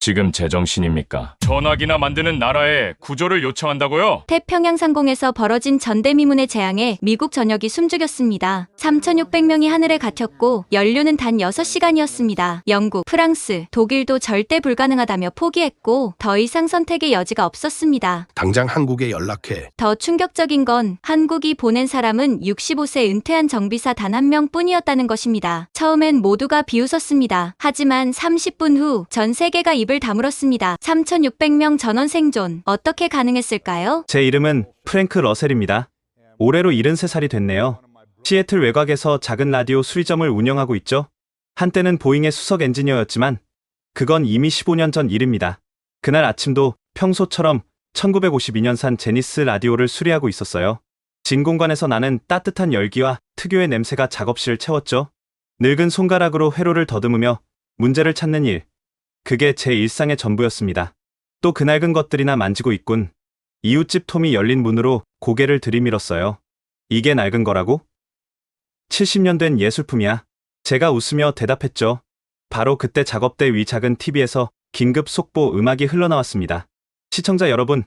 지금 제정신입니까? 전화기나 만드는 나라에 구조를 요청한다고요? 태평양 상공에서 벌어진 전대미문의 재앙에 미국 전역이 숨죽였습니다. 3,600명이 하늘에 갇혔고 연료는 단 6시간이었습니다. 영국, 프랑스, 독일도 절대 불가능하다며 포기했고 더 이상 선택의 여지가 없었습니다. 당장 한국에 연락해. 더 충격적인 건 한국이 보낸 사람은 65세 은퇴한 정비사 단 한 명뿐이었다는 것입니다. 처음엔 모두가 비웃었습니다. 하지만 30분 후 전 세계가 입을 다물었습니다. 3,600명 전원 생존. 어떻게 가능했을까요? 제 이름은 프랭크 러셀입니다. 올해로 73살이 됐네요. 시애틀 외곽에서 작은 라디오 수리점을 운영하고 있죠. 한때는 보잉의 수석 엔지니어였지만 그건 이미 15년 전 일입니다. 그날 아침도 평소처럼 1952년산 제니스 라디오를 수리하고 있었어요. 진 공간에서 나는 따뜻한 열기와 특유의 냄새가 작업실을 채웠죠. 늙은 손가락으로 회로를 더듬으며 문제를 찾는 일. 그게 제 일상의 전부였습니다. 또 그 낡은 것들이나 만지고 있군. 이웃집 톰이 열린 문으로 고개를 들이밀었어요. 이게 낡은 거라고? 70년 된 예술품이야. 제가 웃으며 대답했죠. 바로 그때 작업대 위 작은 TV에서 긴급 속보 음악이 흘러나왔습니다. 시청자 여러분,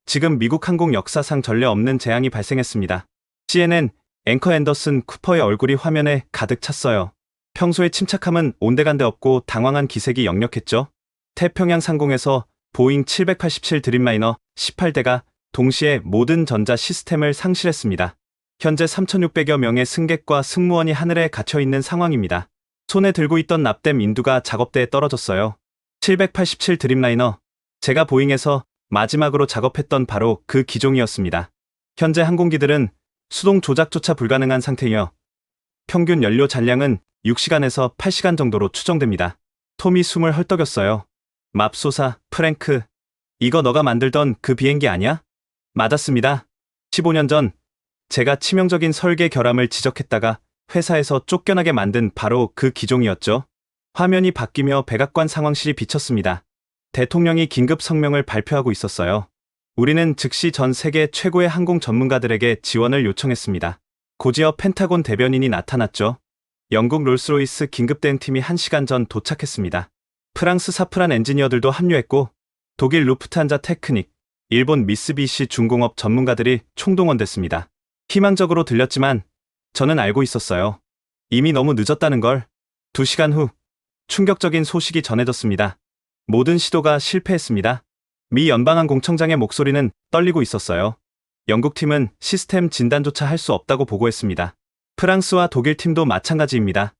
지금 미국 항공 역사상 전례 없는 재앙이 발생했습니다. CNN 앵커 앤더슨 쿠퍼의 얼굴이 화면에 가득 찼어요. 평소의 침착함은 온데간데 없고 당황한 기색이 역력했죠. 태평양 상공에서 보잉 787 드림라이너 18대가 동시에 모든 전자 시스템을 상실했습니다. 현재 3,600여 명의 승객과 승무원이 하늘에 갇혀있는 상황입니다. 손에 들고 있던 납땜 인두가 작업대에 떨어졌어요. 787 드림라이너, 제가 보잉에서 마지막으로 작업했던 바로 그 기종이었습니다. 현재 항공기들은 수동 조작조차 불가능한 상태이며 평균 연료 잔량은 6시간에서 8시간 정도로 추정됩니다. 톰이 숨을 헐떡였어요. 맙소사, 프랭크. 이거 너가 만들던 그 비행기 아니야? 맞았습니다. 15년 전 제가 치명적인 설계 결함을 지적했다가 회사에서 쫓겨나게 만든 바로 그 기종이었죠. 화면이 바뀌며 백악관 상황실이 비쳤습니다. 대통령이 긴급 성명을 발표하고 있었어요. 우리는 즉시 전 세계 최고의 항공 전문가들에게 지원을 요청했습니다. 곧이어 펜타곤 대변인이 나타났죠. 영국 롤스로이스 긴급대응팀이 1시간 전 도착했습니다. 프랑스 사프란 엔지니어들도 합류했고 독일 루프트한자 테크닉, 일본 미쓰비시 중공업 전문가들이 총동원됐습니다. 희망적으로 들렸지만 저는 알고 있었어요. 이미 너무 늦었다는 걸. 2시간 후 충격적인 소식이 전해졌습니다. 모든 시도가 실패했습니다. 미 연방항공청장의 목소리는 떨리고 있었어요. 영국팀은 시스템 진단조차 할 수 없다고 보고했습니다. 프랑스와 독일 팀도 마찬가지입니다.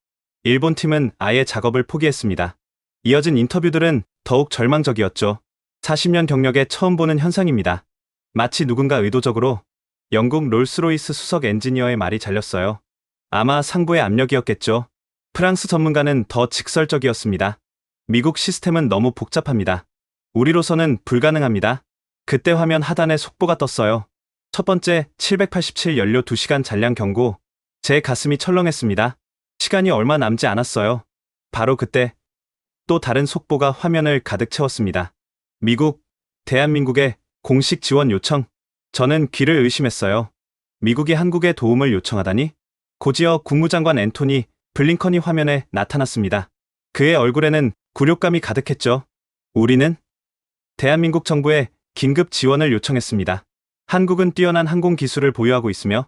일본 팀은 아예 작업을 포기했습니다. 이어진 인터뷰들은 더욱 절망적이었죠. 40년 경력에 처음 보는 현상입니다. 마치 누군가 의도적으로 영국 롤스로이스 수석 엔지니어의 말이 잘렸어요. 아마 상부의 압력이었겠죠. 프랑스 전문가는 더 직설적이었습니다. 미국 시스템은 너무 복잡합니다. 우리로서는 불가능합니다. 그때 화면 하단에 속보가 떴어요. 첫 번째 787 연료 2시간 잔량 경고. 제 가슴이 철렁했습니다. 시간이 얼마 남지 않았어요. 바로 그때 또 다른 속보가 화면을 가득 채웠습니다. 미국, 대한민국의 공식 지원 요청. 저는 귀를 의심했어요. 미국이 한국에 도움을 요청하다니? 곧이어 국무장관 앤토니 블링컨이 화면에 나타났습니다. 그의 얼굴에는 굴욕감이 가득했죠. 우리는 대한민국 정부에 긴급 지원을 요청했습니다. 한국은 뛰어난 항공 기술을 보유하고 있으며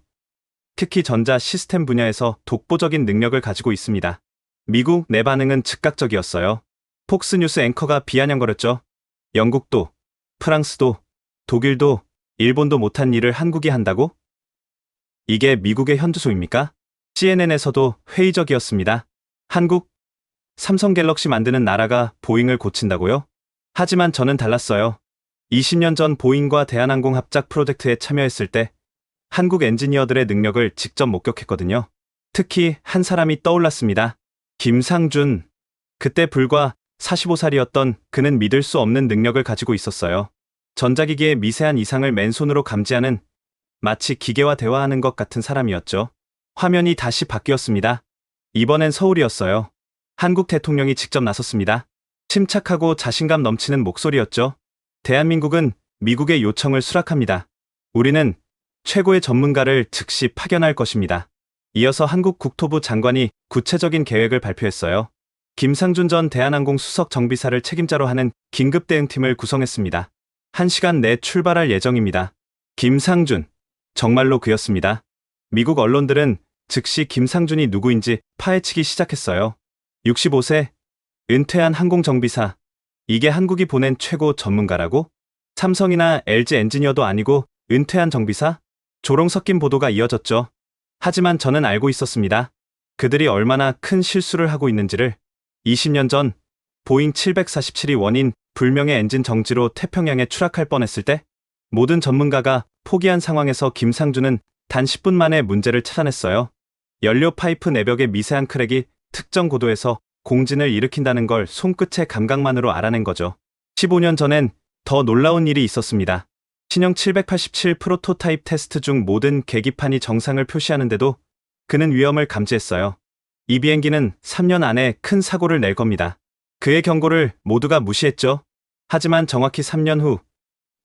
특히 전자 시스템 분야에서 독보적인 능력을 가지고 있습니다. 미국 내 반응은 즉각적이었어요. 폭스뉴스 앵커가 비아냥거렸죠. 영국도, 프랑스도, 독일도, 일본도 못한 일을 한국이 한다고? 이게 미국의 현주소입니까? CNN에서도 회의적이었습니다. 한국? 삼성 갤럭시 만드는 나라가 보잉을 고친다고요? 하지만 저는 달랐어요. 20년 전 보잉과 대한항공 합작 프로젝트에 참여했을 때 한국 엔지니어들의 능력을 직접 목격했거든요. 특히 한 사람이 떠올랐습니다. 김상준. 그때 불과 45살이었던 그는 믿을 수 없는 능력을 가지고 있었어요. 전자기기의 미세한 이상을 맨손으로 감지하는 마치 기계와 대화하는 것 같은 사람이었죠. 화면이 다시 바뀌었습니다. 이번엔 서울이었어요. 한국 대통령이 직접 나섰습니다. 침착하고 자신감 넘치는 목소리였죠. 대한민국은 미국의 요청을 수락합니다. 우리는 최고의 전문가를 즉시 파견할 것입니다. 이어서 한국 국토부 장관이 구체적인 계획을 발표했어요. 김상준 전 대한항공 수석 정비사를 책임자로 하는 긴급 대응팀을 구성했습니다. 1시간 내 출발할 예정입니다. 김상준. 정말로 그였습니다. 미국 언론들은 즉시 김상준이 누구인지 파헤치기 시작했어요. 65세, 은퇴한 항공정비사. 이게 한국이 보낸 최고 전문가라고? 삼성이나 LG 엔지니어도 아니고 은퇴한 정비사? 조롱 섞인 보도가 이어졌죠. 하지만 저는 알고 있었습니다. 그들이 얼마나 큰 실수를 하고 있는지를. 20년 전 보잉 747이 원인 불명의 엔진 정지로 태평양에 추락할 뻔했을 때 모든 전문가가 포기한 상황에서 김상준은 단 10분 만에 문제를 찾아냈어요. 연료 파이프 내벽의 미세한 크랙이 특정 고도에서 공진을 일으킨다는 걸 손끝의 감각만으로 알아낸 거죠. 15년 전엔 더 놀라운 일이 있었습니다. 신형 787 프로토타입 테스트 중 모든 계기판이 정상을 표시하는데도 그는 위험을 감지했어요. 이 비행기는 3년 안에 큰 사고를 낼 겁니다. 그의 경고를 모두가 무시했죠. 하지만 정확히 3년 후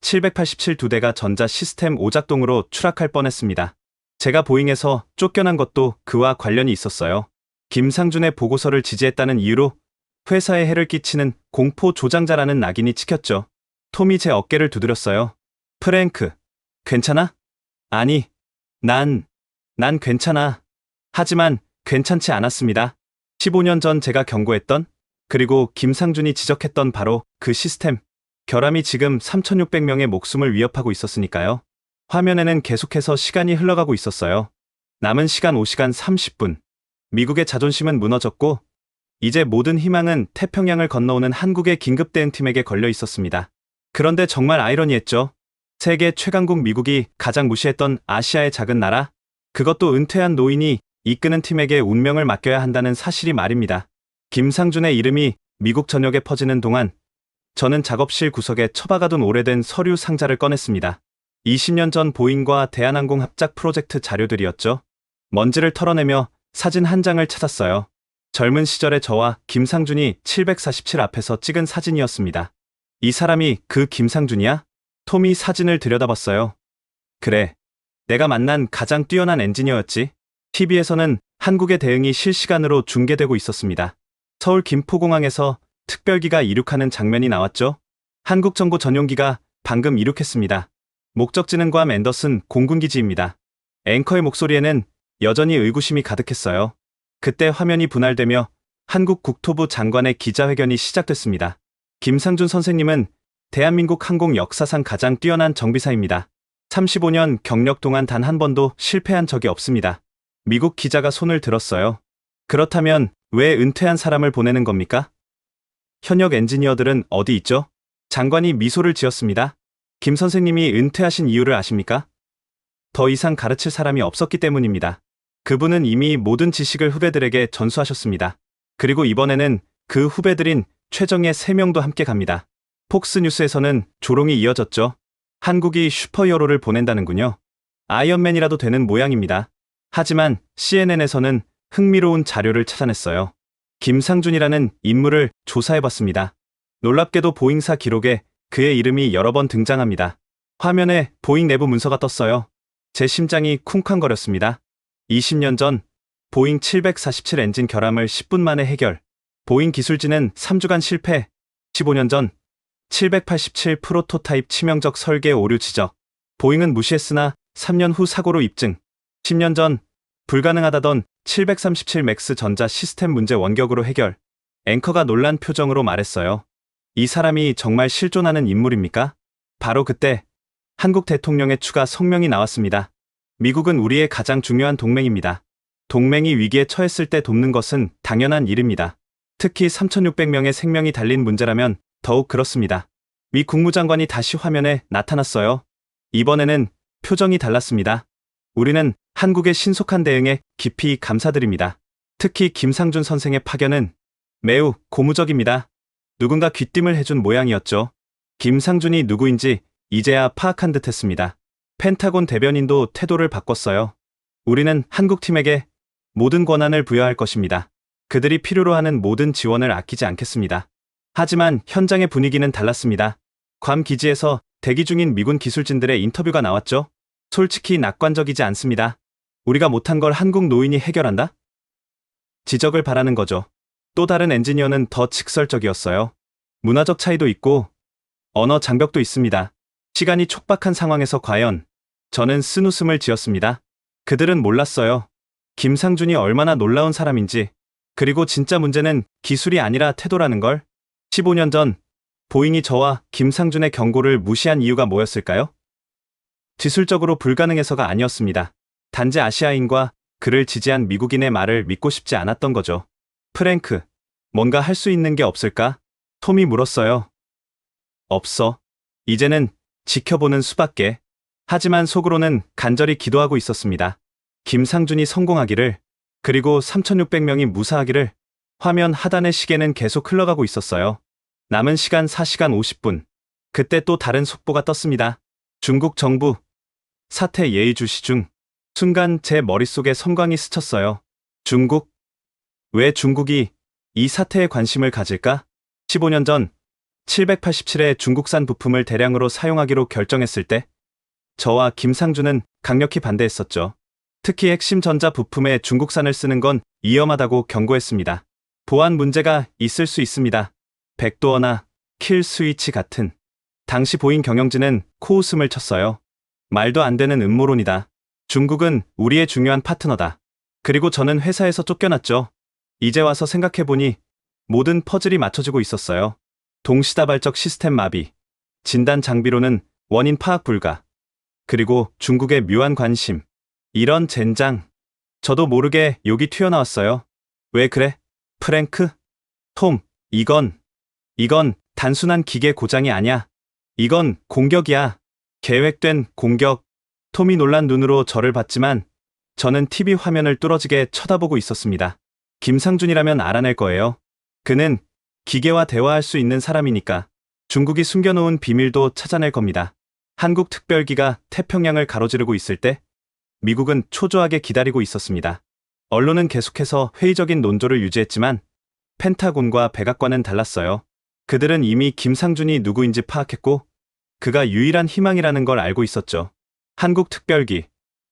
787 두 대가 전자 시스템 오작동으로 추락할 뻔했습니다. 제가 보잉에서 쫓겨난 것도 그와 관련이 있었어요. 김상준의 보고서를 지지했다는 이유로 회사에 해를 끼치는 공포 조장자라는 낙인이 찍혔죠. 톰이 제 어깨를 두드렸어요. 프랭크, 괜찮아? 아니, 난 괜찮아. 하지만 괜찮지 않았습니다. 15년 전 제가 경고했던, 그리고 김상준이 지적했던 바로 그 시스템. 결함이 지금 3,600명의 목숨을 위협하고 있었으니까요. 화면에는 계속해서 시간이 흘러가고 있었어요. 남은 시간 5시간 30분. 미국의 자존심은 무너졌고 이제 모든 희망은 태평양을 건너오는 한국의 긴급대응팀에게 걸려 있었습니다. 그런데 정말 아이러니했죠. 세계 최강국 미국이 가장 무시했던 아시아의 작은 나라, 그것도 은퇴한 노인이 이끄는 팀에게 운명을 맡겨야 한다는 사실이 말입니다. 김상준의 이름이 미국 전역에 퍼지는 동안 저는 작업실 구석에 처박아둔 오래된 서류 상자를 꺼냈습니다. 20년 전 보잉과 대한항공 합작 프로젝트 자료들이었죠. 먼지를 털어내며 사진 한 장을 찾았어요. 젊은 시절의 저와 김상준이 747 앞에서 찍은 사진이었습니다. 이 사람이 그 김상준이야? 톰이 사진을 들여다봤어요. 그래, 내가 만난 가장 뛰어난 엔지니어였지. TV에서는 한국의 대응이 실시간으로 중계되고 있었습니다. 서울 김포공항에서 특별기가 이륙하는 장면이 나왔죠. 한국정보 전용기가 방금 이륙했습니다. 목적지는 괌 앤더슨 공군기지입니다. 앵커의 목소리에는 여전히 의구심이 가득했어요. 그때 화면이 분할되며 한국 국토부 장관의 기자회견이 시작됐습니다. 김상준 선생님은 대한민국 항공 역사상 가장 뛰어난 정비사입니다. 35년 경력 동안 단 한 번도 실패한 적이 없습니다. 미국 기자가 손을 들었어요. 그렇다면 왜 은퇴한 사람을 보내는 겁니까? 현역 엔지니어들은 어디 있죠? 장관이 미소를 지었습니다. 김 선생님이 은퇴하신 이유를 아십니까? 더 이상 가르칠 사람이 없었기 때문입니다. 그분은 이미 모든 지식을 후배들에게 전수하셨습니다. 그리고 이번에는 그 후배들인 최정예 3명도 함께 갑니다. 폭스뉴스에서는 조롱이 이어졌죠. 한국이 슈퍼히어로를 보낸다는군요. 아이언맨이라도 되는 모양입니다. 하지만 CNN에서는 흥미로운 자료를 찾아냈어요. 김상준이라는 인물을 조사해봤습니다. 놀랍게도 보잉사 기록에 그의 이름이 여러 번 등장합니다. 화면에 보잉 내부 문서가 떴어요. 제 심장이 쿵쾅거렸습니다. 20년 전 보잉 747 엔진 결함을 10분 만에 해결. 보잉 기술진은 3주간 실패. 15년 전 787 프로토타입 치명적 설계 오류 지적. 보잉은 무시했으나 3년 후 사고로 입증. 10년 전 불가능하다던 737 맥스 전자 시스템 문제 원격으로 해결. 앵커가 놀란 표정으로 말했어요. 이 사람이 정말 실존하는 인물입니까? 바로 그때 한국 대통령의 추가 성명이 나왔습니다. 미국은 우리의 가장 중요한 동맹입니다. 동맹이 위기에 처했을 때 돕는 것은 당연한 일입니다. 특히 3,600명의 생명이 달린 문제라면 더욱 그렇습니다. 미 국무장관이 다시 화면에 나타났어요. 이번에는 표정이 달랐습니다. 우리는 한국의 신속한 대응에 깊이 감사드립니다. 특히 김상준 선생의 파견은 매우 고무적입니다. 누군가 귀띔을 해준 모양이었죠. 김상준이 누구인지 이제야 파악한 듯 했습니다. 펜타곤 대변인도 태도를 바꿨어요. 우리는 한국팀에게 모든 권한을 부여할 것입니다. 그들이 필요로 하는 모든 지원을 아끼지 않겠습니다. 하지만 현장의 분위기는 달랐습니다. 괌 기지에서 대기 중인 미군 기술진들의 인터뷰가 나왔죠. 솔직히 낙관적이지 않습니다. 우리가 못한 걸 한국 노인이 해결한다? 지적을 바라는 거죠. 또 다른 엔지니어는 더 직설적이었어요. 문화적 차이도 있고 언어 장벽도 있습니다. 시간이 촉박한 상황에서 과연 저는 쓴웃음을 지었습니다. 그들은 몰랐어요. 김상준이 얼마나 놀라운 사람인지. 그리고 진짜 문제는 기술이 아니라 태도라는 걸. 15년 전 보잉이 저와 김상준의 경고를 무시한 이유가 뭐였을까요? 기술적으로 불가능해서가 아니었습니다. 단지 아시아인과 그를 지지한 미국인의 말을 믿고 싶지 않았던 거죠. 프랭크, 뭔가 할 수 있는 게 없을까? 톰이 물었어요. 없어. 이제는 지켜보는 수밖에. 하지만 속으로는 간절히 기도하고 있었습니다. 김상준이 성공하기를, 그리고 3,600명이 무사하기를. 화면 하단의 시계는 계속 흘러가고 있었어요. 남은 시간 4시간 50분. 그때 또 다른 속보가 떴습니다. 중국 정부 사태 예의주시 중. 순간 제 머릿속에 섬광이 스쳤어요. 중국? 왜 중국이 이 사태에 관심을 가질까? 15년 전 787의 중국산 부품을 대량으로 사용하기로 결정했을 때 저와 김상준은 강력히 반대했었죠. 특히 핵심 전자 부품에 중국산을 쓰는 건 위험하다고 경고했습니다. 보안 문제가 있을 수 있습니다. 백도어나 킬 스위치 같은. 당시 보잉 경영진은 코웃음을 쳤어요. 말도 안 되는 음모론이다. 중국은 우리의 중요한 파트너다. 그리고 저는 회사에서 쫓겨났죠. 이제 와서 생각해보니 모든 퍼즐이 맞춰지고 있었어요. 동시다발적 시스템 마비, 진단 장비로는 원인 파악 불가, 그리고 중국의 묘한 관심. 이런 젠장. 저도 모르게 욕이 튀어나왔어요. 왜 그래? 프랭크? 톰, 이건 단순한 기계 고장이 아니야. 이건 공격이야. 계획된 공격. 톰이 놀란 눈으로 저를 봤지만 저는 TV 화면을 뚫어지게 쳐다보고 있었습니다. 김상준이라면 알아낼 거예요. 그는 기계와 대화할 수 있는 사람이니까. 중국이 숨겨놓은 비밀도 찾아낼 겁니다. 한국 특별기가 태평양을 가로지르고 있을 때 미국은 초조하게 기다리고 있었습니다. 언론은 계속해서 회의적인 논조를 유지했지만 펜타곤과 백악관은 달랐어요. 그들은 이미 김상준이 누구인지 파악했고 그가 유일한 희망이라는 걸 알고 있었죠. 한국 특별기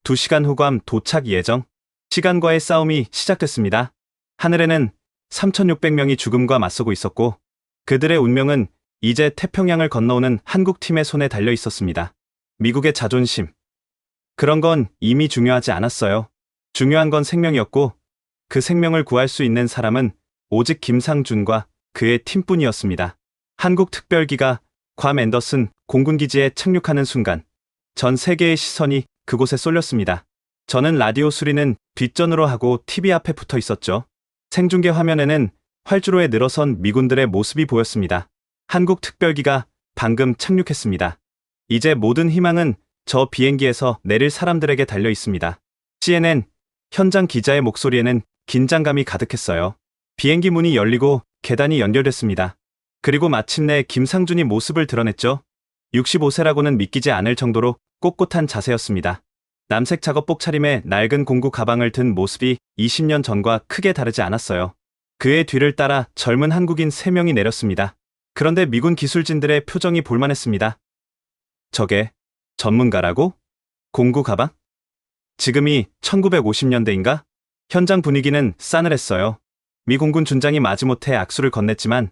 2시간 후감 도착 예정. 시간과의 싸움이 시작됐습니다. 하늘에는 3,600명이 죽음과 맞서고 있었고 그들의 운명은 이제 태평양을 건너오는 한국팀의 손에 달려 있었습니다. 미국의 자존심. 그런 건 이미 중요하지 않았어요. 중요한 건 생명이었고 그 생명을 구할 수 있는 사람은 오직 김상준과 그의 팀뿐이었습니다. 한국 특별기가 괌 앤더슨 공군기지에 착륙하는 순간 전 세계의 시선이 그곳에 쏠렸습니다. 저는 라디오 수리는 뒷전으로 하고 TV 앞에 붙어 있었죠. 생중계 화면에는 활주로에 늘어선 미군들의 모습이 보였습니다. 한국 특별기가 방금 착륙했습니다. 이제 모든 희망은 저 비행기에서 내릴 사람들에게 달려 있습니다. CNN 현장 기자의 목소리에는 긴장감이 가득했어요. 비행기 문이 열리고 계단이 연결됐습니다. 그리고 마침내 김상준이 모습을 드러냈죠. 65세라고는 믿기지 않을 정도로 꼿꼿한 자세였습니다. 남색 작업복 차림에 낡은 공구 가방을 든 모습이 20년 전과 크게 다르지 않았어요. 그의 뒤를 따라 젊은 한국인 3명이 내렸습니다. 그런데 미군 기술진들의 표정이 볼만했습니다. 저게 전문가라고? 공구 가방? 지금이 1950년대인가? 현장 분위기는 싸늘했어요. 미 공군 준장이 마지못해 악수를 건넸지만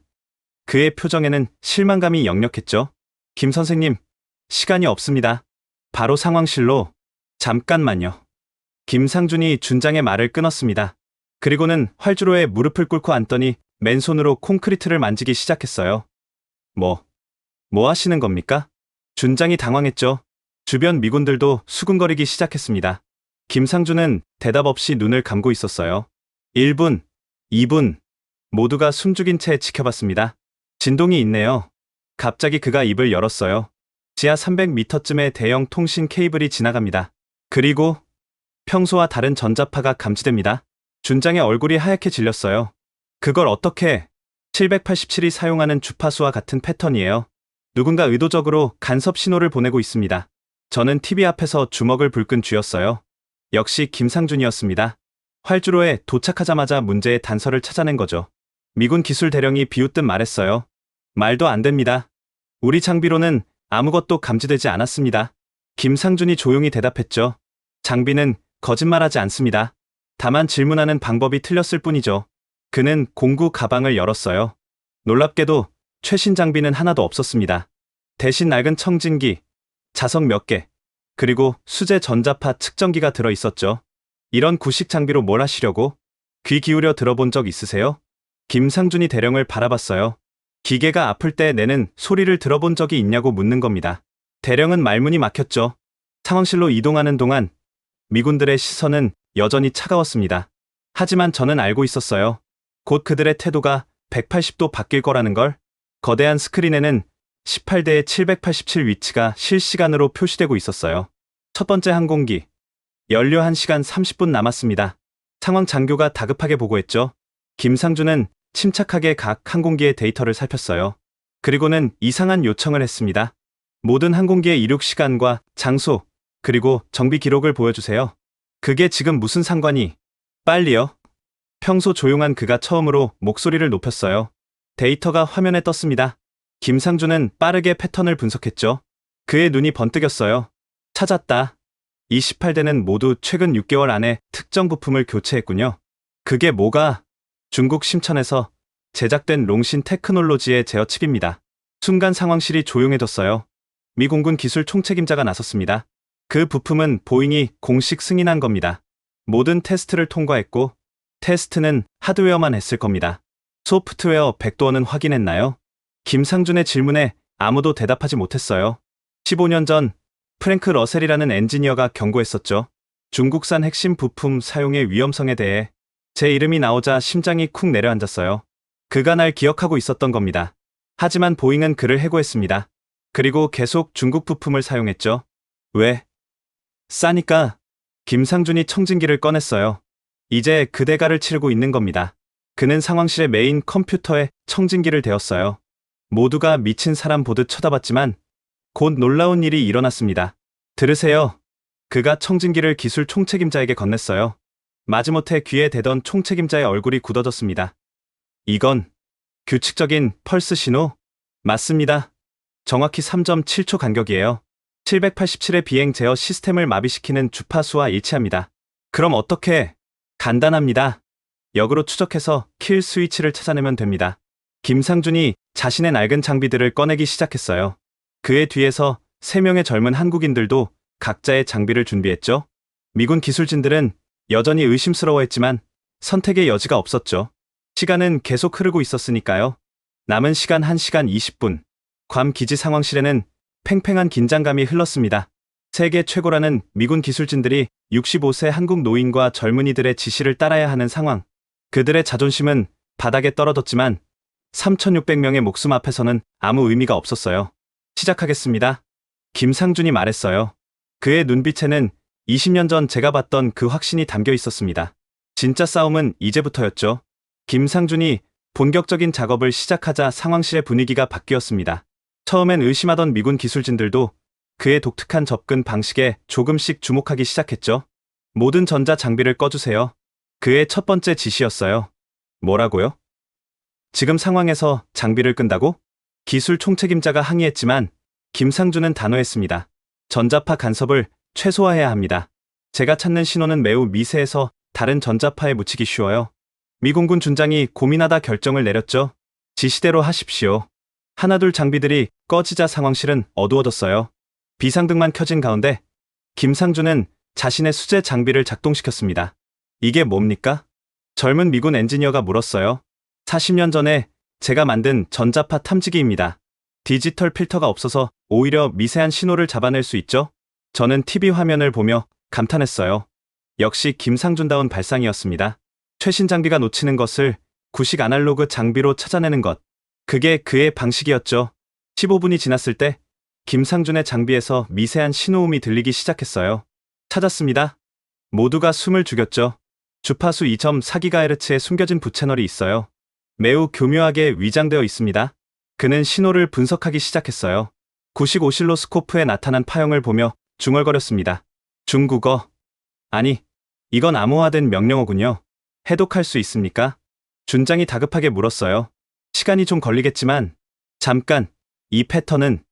그의 표정에는 실망감이 역력했죠. 김 선생님, 시간이 없습니다. 바로 상황실로. 잠깐만요. 김상준이 준장의 말을 끊었습니다. 그리고는 활주로에 무릎을 꿇고 앉더니 맨손으로 콘크리트를 만지기 시작했어요. 뭐 하시는 겁니까? 준장이 당황했죠. 주변 미군들도 수군거리기 시작했습니다. 김상준은 대답 없이 눈을 감고 있었어요. 1분, 2분, 모두가 숨죽인 채 지켜봤습니다. 진동이 있네요. 갑자기 그가 입을 열었어요. 지하 300m쯤의 대형 통신 케이블이 지나갑니다. 그리고 평소와 다른 전자파가 감지됩니다. 준장의 얼굴이 하얗게 질렸어요. 그걸 어떻게? 787이 사용하는 주파수와 같은 패턴이에요. 누군가 의도적으로 간섭 신호를 보내고 있습니다. 저는 TV 앞에서 주먹을 불끈 쥐었어요. 역시 김상준이었습니다. 활주로에 도착하자마자 문제의 단서를 찾아낸 거죠. 미군 기술 대령이 비웃듯 말했어요. 말도 안 됩니다. 우리 장비로는 아무것도 감지되지 않았습니다. 김상준이 조용히 대답했죠. 장비는 거짓말하지 않습니다. 다만 질문하는 방법이 틀렸을 뿐이죠. 그는 공구 가방을 열었어요. 놀랍게도 최신 장비는 하나도 없었습니다. 대신 낡은 청진기, 자석 몇 개, 그리고 수제 전자파 측정기가 들어 있었죠. 이런 구식 장비로 뭘 하시려고? 귀 기울여 들어본 적 있으세요? 김상준이 대령을 바라봤어요. 기계가 아플 때 내는 소리를 들어본 적이 있냐고 묻는 겁니다. 대령은 말문이 막혔죠. 상황실로 이동하는 동안 미군들의 시선은 여전히 차가웠습니다. 하지만 저는 알고 있었어요. 곧 그들의 태도가 180도 바뀔 거라는 걸. 거대한 스크린에는 18대의 787 위치가 실시간으로 표시되고 있었어요. 첫 번째 항공기. 연료 1시간 30분 남았습니다. 상황 장교가 다급하게 보고했죠. 김상준은 침착하게 각 항공기의 데이터를 살폈어요. 그리고는 이상한 요청을 했습니다. 모든 항공기의 이륙 시간과 장소, 그리고 정비 기록을 보여주세요. 그게 지금 무슨 상관이? 빨리요. 평소 조용한 그가 처음으로 목소리를 높였어요. 데이터가 화면에 떴습니다. 김상준은 빠르게 패턴을 분석했죠. 그의 눈이 번뜩였어요. 찾았다. 이 18대는 모두 최근 6개월 안에 특정 부품을 교체했군요. 그게 뭐가? 중국 심천에서 제작된 롱신 테크놀로지의 제어칩입니다. 순간 상황실이 조용해졌어요. 미 공군 기술 총책임자가 나섰습니다. 그 부품은 보잉이 공식 승인한 겁니다. 모든 테스트를 통과했고, 테스트는 하드웨어만 했을 겁니다. 소프트웨어 백도어는 확인했나요? 김상준의 질문에 아무도 대답하지 못했어요. 15년 전 프랭크 러셀이라는 엔지니어가 경고했었죠. 중국산 핵심 부품 사용의 위험성에 대해. 제 이름이 나오자 심장이 쿵 내려앉았어요. 그가 날 기억하고 있었던 겁니다. 하지만 보잉은 그를 해고했습니다. 그리고 계속 중국 부품을 사용했죠. 왜? 싸니까. 김상준이 청진기를 꺼냈어요. 이제 그 대가를 치르고 있는 겁니다. 그는 상황실의 메인 컴퓨터에 청진기를 대었어요. 모두가 미친 사람 보듯 쳐다봤지만 곧 놀라운 일이 일어났습니다. 들으세요. 그가 청진기를 기술 총책임자에게 건넸어요. 마지못해 귀에 대던 총책임자의 얼굴이 굳어졌습니다. 이건 규칙적인 펄스 신호? 맞습니다. 정확히 3.7초 간격이에요. 787의 비행 제어 시스템을 마비시키는 주파수와 일치합니다. 그럼 어떻게? 간단합니다. 역으로 추적해서 킬 스위치를 찾아내면 됩니다. 김상준이 자신의 낡은 장비들을 꺼내기 시작했어요. 그의 뒤에서 3명의 젊은 한국인들도 각자의 장비를 준비했죠. 미군 기술진들은 여전히 의심스러워했지만 선택의 여지가 없었죠. 시간은 계속 흐르고 있었으니까요. 남은 시간 1시간 20분. 괌 기지 상황실에는 팽팽한 긴장감이 흘렀습니다. 세계 최고라는 미군 기술진들이 65세 한국 노인과 젊은이들의 지시를 따라야 하는 상황. 그들의 자존심은 바닥에 떨어졌지만 3,600명의 목숨 앞에서는 아무 의미가 없었어요. 시작하겠습니다. 김상준이 말했어요. 그의 눈빛에는 20년 전 제가 봤던 그 확신이 담겨 있었습니다. 진짜 싸움은 이제부터였죠. 김상준이 본격적인 작업을 시작하자 상황실의 분위기가 바뀌었습니다. 처음엔 의심하던 미군 기술진들도 그의 독특한 접근 방식에 조금씩 주목하기 시작했죠. 모든 전자 장비를 꺼주세요. 그의 첫 번째 지시였어요. 뭐라고요? 지금 상황에서 장비를 끈다고? 기술 총책임자가 항의했지만 김상준은 단호했습니다. 전자파 간섭을 최소화해야 합니다. 제가 찾는 신호는 매우 미세해서 다른 전자파에 묻히기 쉬워요. 미공군 준장이 고민하다 결정을 내렸죠. 지시대로 하십시오. 하나둘 장비들이 꺼지자 상황실은 어두워졌어요. 비상등만 켜진 가운데 김상준은 자신의 수제 장비를 작동시켰습니다. 이게 뭡니까? 젊은 미군 엔지니어가 물었어요. 40년 전에 제가 만든 전자파 탐지기입니다. 디지털 필터가 없어서 오히려 미세한 신호를 잡아낼 수 있죠? 저는 TV 화면을 보며 감탄했어요. 역시 김상준다운 발상이었습니다. 최신 장비가 놓치는 것을 구식 아날로그 장비로 찾아내는 것. 그게 그의 방식이었죠. 15분이 지났을 때 김상준의 장비에서 미세한 신호음이 들리기 시작했어요. 찾았습니다. 모두가 숨을 죽였죠. 주파수 2.4GHz의 숨겨진 부채널이 있어요. 매우 교묘하게 위장되어 있습니다. 그는 신호를 분석하기 시작했어요. 구식 오실로스코프에 나타난 파형을 보며 중얼거렸습니다. 중국어. 아니, 이건 암호화된 명령어군요. 해독할 수 있습니까? 준장이 다급하게 물었어요. 시간이 좀 걸리겠지만 잠깐. 이 패턴은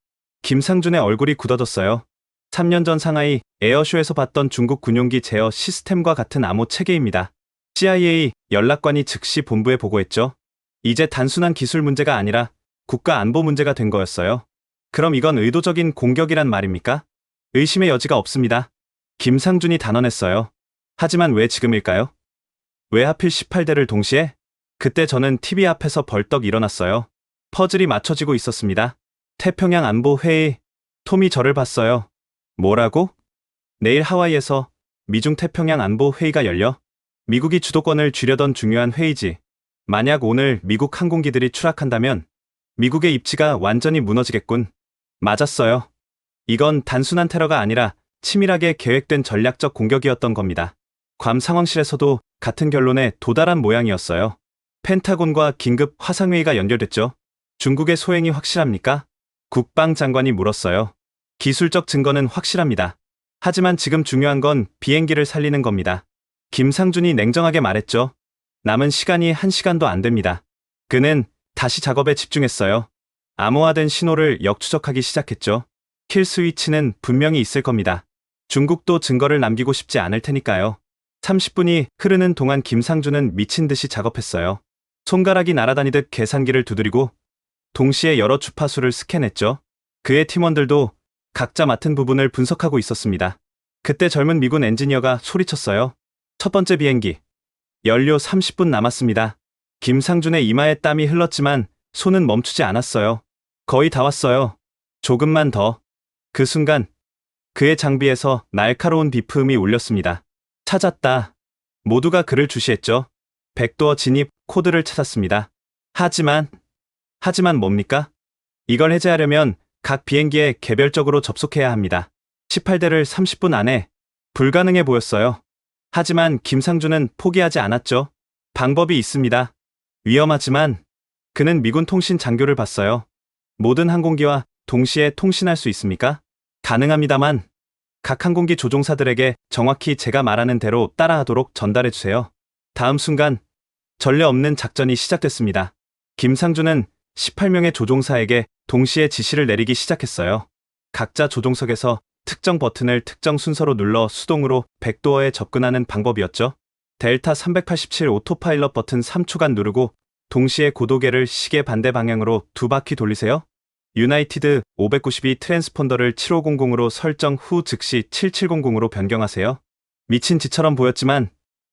김상준의 얼굴이 굳어졌어요. 3년 전 상하이 에어쇼에서 봤던 중국 군용기 제어 시스템과 같은 암호 체계입니다. CIA 연락관이 즉시 본부에 보고했죠. 이제 단순한 기술 문제가 아니라 국가 안보 문제가 된 거였어요. 그럼 이건 의도적인 공격이란 말입니까? 의심의 여지가 없습니다. 김상준이 단언했어요. 하지만 왜 지금일까요? 왜 하필 18대를 동시에? 그때 저는 TV 앞에서 벌떡 일어났어요. 퍼즐이 맞춰지고 있었습니다. 태평양 안보 회의. 톰이 저를 봤어요. 뭐라고? 내일 하와이에서 미중 태평양 안보 회의가 열려? 미국이 주도권을 쥐려던 중요한 회의지. 만약 오늘 미국 항공기들이 추락한다면 미국의 입지가 완전히 무너지겠군. 맞았어요. 이건 단순한 테러가 아니라 치밀하게 계획된 전략적 공격이었던 겁니다. 괌 상황실에서도 같은 결론에 도달한 모양이었어요. 펜타곤과 긴급 화상회의가 연결됐죠. 중국의 소행이 확실합니까? 국방장관이 물었어요. 기술적 증거는 확실합니다. 하지만 지금 중요한 건 비행기를 살리는 겁니다. 김상준이 냉정하게 말했죠. 남은 시간이 1시간도 안 됩니다. 그는 다시 작업에 집중했어요. 암호화된 신호를 역추적하기 시작했죠. 킬 스위치는 분명히 있을 겁니다. 중국도 증거를 남기고 싶지 않을 테니까요. 30분이 흐르는 동안 김상준은 미친 듯이 작업했어요. 손가락이 날아다니듯 계산기를 두드리고 동시에 여러 주파수를 스캔했죠. 그의 팀원들도 각자 맡은 부분을 분석하고 있었습니다. 그때 젊은 미군 엔지니어가 소리쳤어요. 첫 번째 비행기. 연료 30분 남았습니다. 김상준의 이마에 땀이 흘렀지만 손은 멈추지 않았어요. 거의 다 왔어요. 조금만 더. 그 순간 그의 장비에서 날카로운 비프음이 울렸습니다. 찾았다. 모두가 그를 주시했죠. 백도어 진입 코드를 찾았습니다. 하지만 뭡니까? 이걸 해제하려면 각 비행기에 개별적으로 접속해야 합니다. 18대를 30분 안에. 불가능해 보였어요. 하지만 김상준은 포기하지 않았죠. 방법이 있습니다. 위험하지만 그는 미군 통신 장교를 봤어요. 모든 항공기와 동시에 통신할 수 있습니까? 가능합니다만 각 항공기 조종사들에게 정확히 제가 말하는 대로 따라하도록 전달해주세요. 다음 순간 전례 없는 작전이 시작됐습니다. 김상준은 18명의 조종사에게 동시에 지시를 내리기 시작했어요. 각자 조종석에서 특정 버튼을 특정 순서로 눌러 수동으로 백도어에 접근하는 방법이었죠. 델타 387 오토파일럿 버튼 3초간 누르고 동시에 고도계를 시계 반대 방향으로 2바퀴 돌리세요. 유나이티드 592 트랜스폰더를 7500으로 설정 후 즉시 7700으로 변경하세요. 미친 짓처럼 보였지만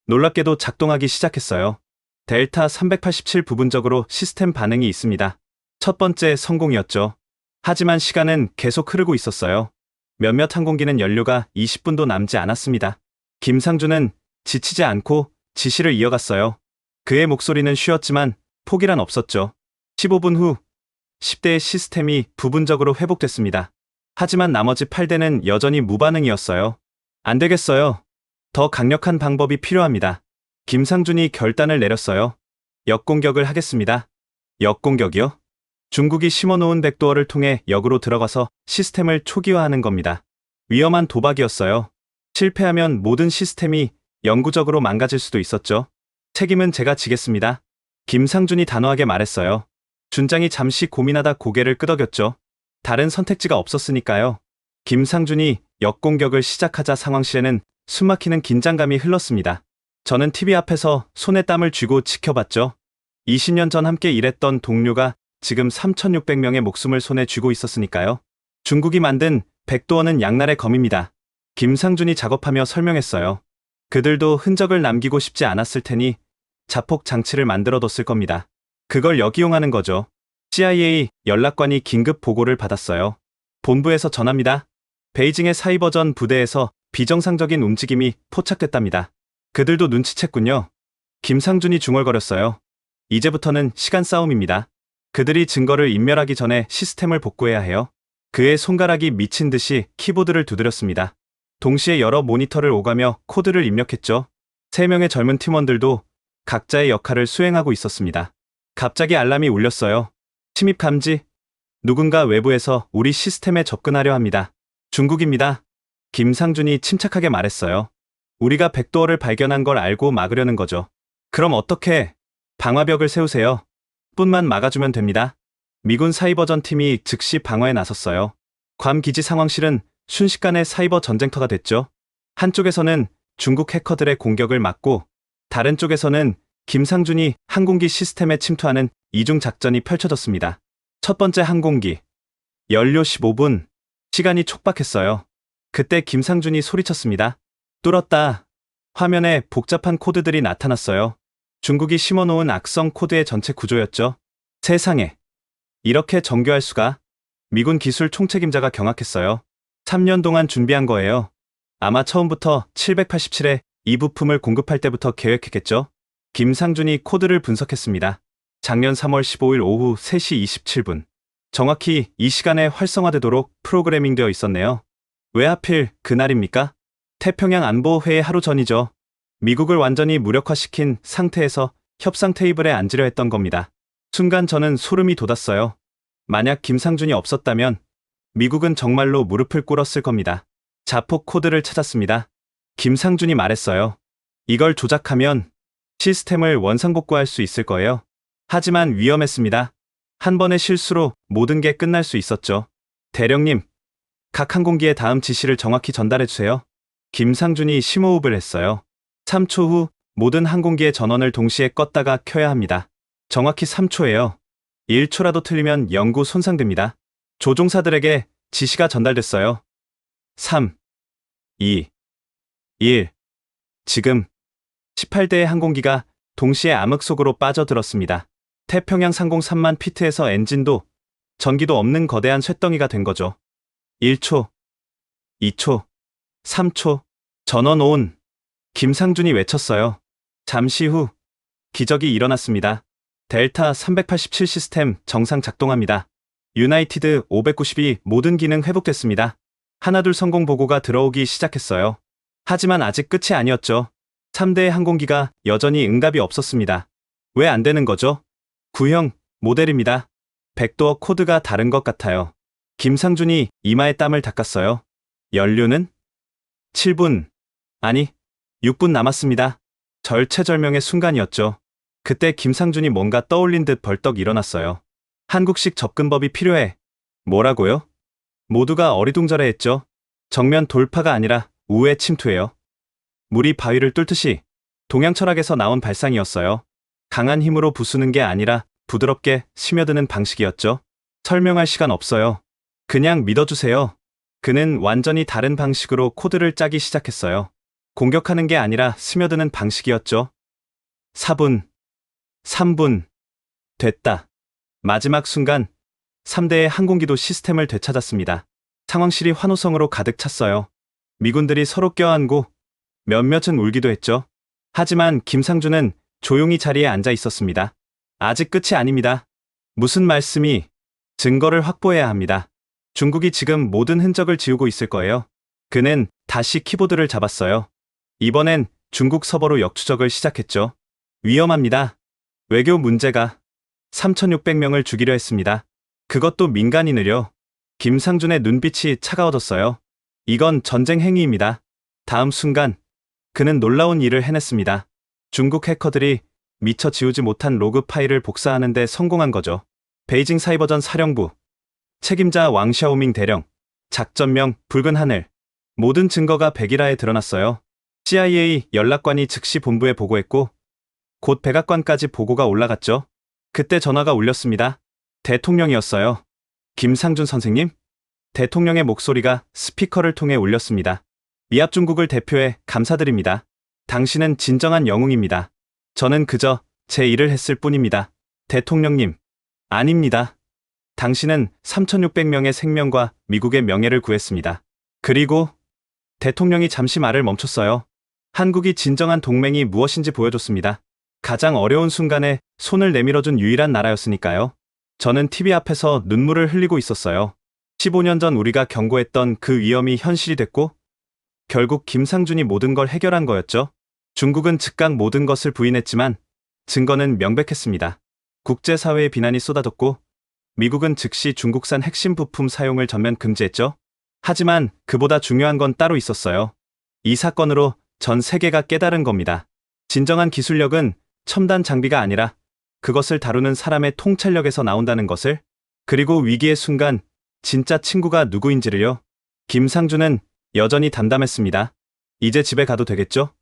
놀랍게도 작동하기 시작했어요. 델타 387 부분적으로 시스템 반응이 있습니다. 첫 번째 성공이었죠. 하지만 시간은 계속 흐르고 있었어요. 몇몇 항공기는 연료가 20분도 남지 않았습니다. 김상준은 지치지 않고 지시를 이어갔어요. 그의 목소리는 쉬었지만 포기란 없었죠. 15분 후 10대의 시스템이 부분적으로 회복됐습니다. 하지만 나머지 8대는 여전히 무반응이었어요. 안 되겠어요. 더 강력한 방법이 필요합니다. 김상준이 결단을 내렸어요. 역공격을 하겠습니다. 역공격이요? 중국이 심어놓은 백도어를 통해 역으로 들어가서 시스템을 초기화하는 겁니다. 위험한 도박이었어요. 실패하면 모든 시스템이 영구적으로 망가질 수도 있었죠. 책임은 제가 지겠습니다. 김상준이 단호하게 말했어요. 준장이 잠시 고민하다 고개를 끄덕였죠. 다른 선택지가 없었으니까요. 김상준이 역공격을 시작하자 상황실에는 숨막히는 긴장감이 흘렀습니다. 저는 TV 앞에서 손에 땀을 쥐고 지켜봤죠. 20년 전 함께 일했던 동료가 지금 3,600명의 목숨을 손에 쥐고 있었으니까요. 중국이 만든 백도어는 양날의 검입니다. 김상준이 작업하며 설명했어요. 그들도 흔적을 남기고 싶지 않았을 테니 자폭 장치를 만들어뒀을 겁니다. 그걸 역이용하는 거죠. CIA 연락관이 긴급 보고를 받았어요. 본부에서 전합니다. 베이징의 사이버전 부대에서 비정상적인 움직임이 포착됐답니다. 그들도 눈치챘군요. 김상준이 중얼거렸어요. 이제부터는 시간 싸움입니다. 그들이 증거를 인멸하기 전에 시스템을 복구해야 해요. 그의 손가락이 미친 듯이 키보드를 두드렸습니다. 동시에 여러 모니터를 오가며 코드를 입력했죠. 3명의 젊은 팀원들도 각자의 역할을 수행하고 있었습니다. 갑자기 알람이 울렸어요. 침입 감지. 누군가 외부에서 우리 시스템에 접근하려 합니다. 중국입니다. 김상준이 침착하게 말했어요. 우리가 백도어를 발견한 걸 알고 막으려는 거죠. 그럼 어떻게? 방화벽을 세우세요. 뿐만 막아주면 됩니다. 미군 사이버전 팀이 즉시 방어에 나섰어요. 괌 기지 상황실은 순식간에 사이버 전쟁터가 됐죠. 한쪽에서는 중국 해커들의 공격을 막고 다른 쪽에서는 김상준이 항공기 시스템에 침투하는 이중 작전이 펼쳐졌습니다. 첫 번째 항공기. 연료 15분. 시간이 촉박했어요. 그때 김상준이 소리쳤습니다. 뚫었다. 화면에 복잡한 코드들이 나타났어요. 중국이 심어놓은 악성 코드의 전체 구조였죠. 세상에. 이렇게 정교할 수가. 미군 기술 총책임자가 경악했어요. 3년 동안 준비한 거예요. 아마 처음부터 787에 이 부품을 공급할 때부터 계획했겠죠. 김상준이 코드를 분석했습니다. 작년 3월 15일 오후 3시 27분. 정확히 이 시간에 활성화되도록 프로그래밍되어 있었네요. 왜 하필 그날입니까? 태평양 안보회의 하루 전이죠. 미국을 완전히 무력화시킨 상태에서 협상 테이블에 앉으려 했던 겁니다. 순간 저는 소름이 돋았어요. 만약 김상준이 없었다면 미국은 정말로 무릎을 꿇었을 겁니다. 자폭 코드를 찾았습니다. 김상준이 말했어요. 이걸 조작하면 시스템을 원상복구할 수 있을 거예요. 하지만 위험했습니다. 한 번의 실수로 모든 게 끝날 수 있었죠. 대령님, 각 항공기의 다음 지시를 정확히 전달해주세요. 김상준이 심호흡을 했어요. 3초 후 모든 항공기의 전원을 동시에 껐다가 켜야 합니다. 정확히 3초예요. 1초라도 틀리면 영구 손상됩니다. 조종사들에게 지시가 전달됐어요. 3, 2, 1. 지금 18대의 항공기가 동시에 암흑 속으로 빠져들었습니다. 태평양 상공 3만 피트에서 엔진도 전기도 없는 거대한 쇳덩이가 된 거죠. 1초, 2초, 3초, 전원 온. 김상준이 외쳤어요. 잠시 후 기적이 일어났습니다. 델타 387 시스템 정상 작동합니다. 유나이티드 592 모든 기능 회복됐습니다. 하나둘 성공 보고가 들어오기 시작했어요. 하지만 아직 끝이 아니었죠. 3대의 항공기가 여전히 응답이 없었습니다. 왜 안 되는 거죠? 구형 모델입니다. 백도어 코드가 다른 것 같아요. 김상준이 이마에 땀을 닦았어요. 연료는 7분, 아니 6분 남았습니다. 절체절명의 순간이었죠. 그때 김상준이 뭔가 떠올린 듯 벌떡 일어났어요. 한국식 접근법이 필요해. 뭐라고요? 모두가 어리둥절해했죠. 정면 돌파가 아니라 우회 침투예요. 물이 바위를 뚫듯이 동양 철학에서 나온 발상이었어요. 강한 힘으로 부수는 게 아니라 부드럽게 스며드는 방식이었죠. 설명할 시간 없어요. 그냥 믿어주세요. 그는 완전히 다른 방식으로 코드를 짜기 시작했어요. 공격하는 게 아니라 스며드는 방식이었죠. 4분, 3분, 됐다. 마지막 순간 3대의 항공기도 시스템을 되찾았습니다. 상황실이 환호성으로 가득 찼어요. 미군들이 서로 껴안고 몇몇은 울기도 했죠. 하지만 김상준은 조용히 자리에 앉아 있었습니다. 아직 끝이 아닙니다. 무슨 말씀이? 증거를 확보해야 합니다. 중국이 지금 모든 흔적을 지우고 있을 거예요. 그는 다시 키보드를 잡았어요. 이번엔 중국 서버로 역추적을 시작했죠. 위험합니다. 외교 문제가 3,600명을 죽이려 했습니다. 그것도 민간인을요. 김상준의 눈빛이 차가워졌어요. 이건 전쟁 행위입니다. 다음 순간 그는 놀라운 일을 해냈습니다. 중국 해커들이 미처 지우지 못한 로그 파일을 복사하는 데 성공한 거죠. 베이징 사이버전 사령부, 책임자 왕샤오밍 대령, 작전명 붉은 하늘. 모든 증거가 백일화에 드러났어요. CIA 연락관이 즉시 본부에 보고했고 곧 백악관까지 보고가 올라갔죠. 그때 전화가 울렸습니다. 대통령이었어요. 김상준 선생님? 대통령의 목소리가 스피커를 통해 울렸습니다. 미합 중국을 대표해 감사드립니다. 당신은 진정한 영웅입니다. 저는 그저 제 일을 했을 뿐입니다. 대통령님. 아닙니다. 당신은 3,600명의 생명과 미국의 명예를 구했습니다. 그리고 대통령이 잠시 말을 멈췄어요. 한국이 진정한 동맹이 무엇인지 보여줬습니다. 가장 어려운 순간에 손을 내밀어준 유일한 나라였으니까요. 저는 TV 앞에서 눈물을 흘리고 있었어요. 15년 전 우리가 경고했던 그 위험이 현실이 됐고 결국 김상준이 모든 걸 해결한 거였죠. 중국은 즉각 모든 것을 부인했지만 증거는 명백했습니다. 국제사회의 비난이 쏟아졌고 미국은 즉시 중국산 핵심 부품 사용을 전면 금지했죠. 하지만 그보다 중요한 건 따로 있었어요. 이 사건으로 전 세계가 깨달은 겁니다. 진정한 기술력은 첨단 장비가 아니라 그것을 다루는 사람의 통찰력에서 나온다는 것을. 그리고 위기의 순간 진짜 친구가 누구인지를요. 김상준은 여전히 담담했습니다. 이제 집에 가도 되겠죠?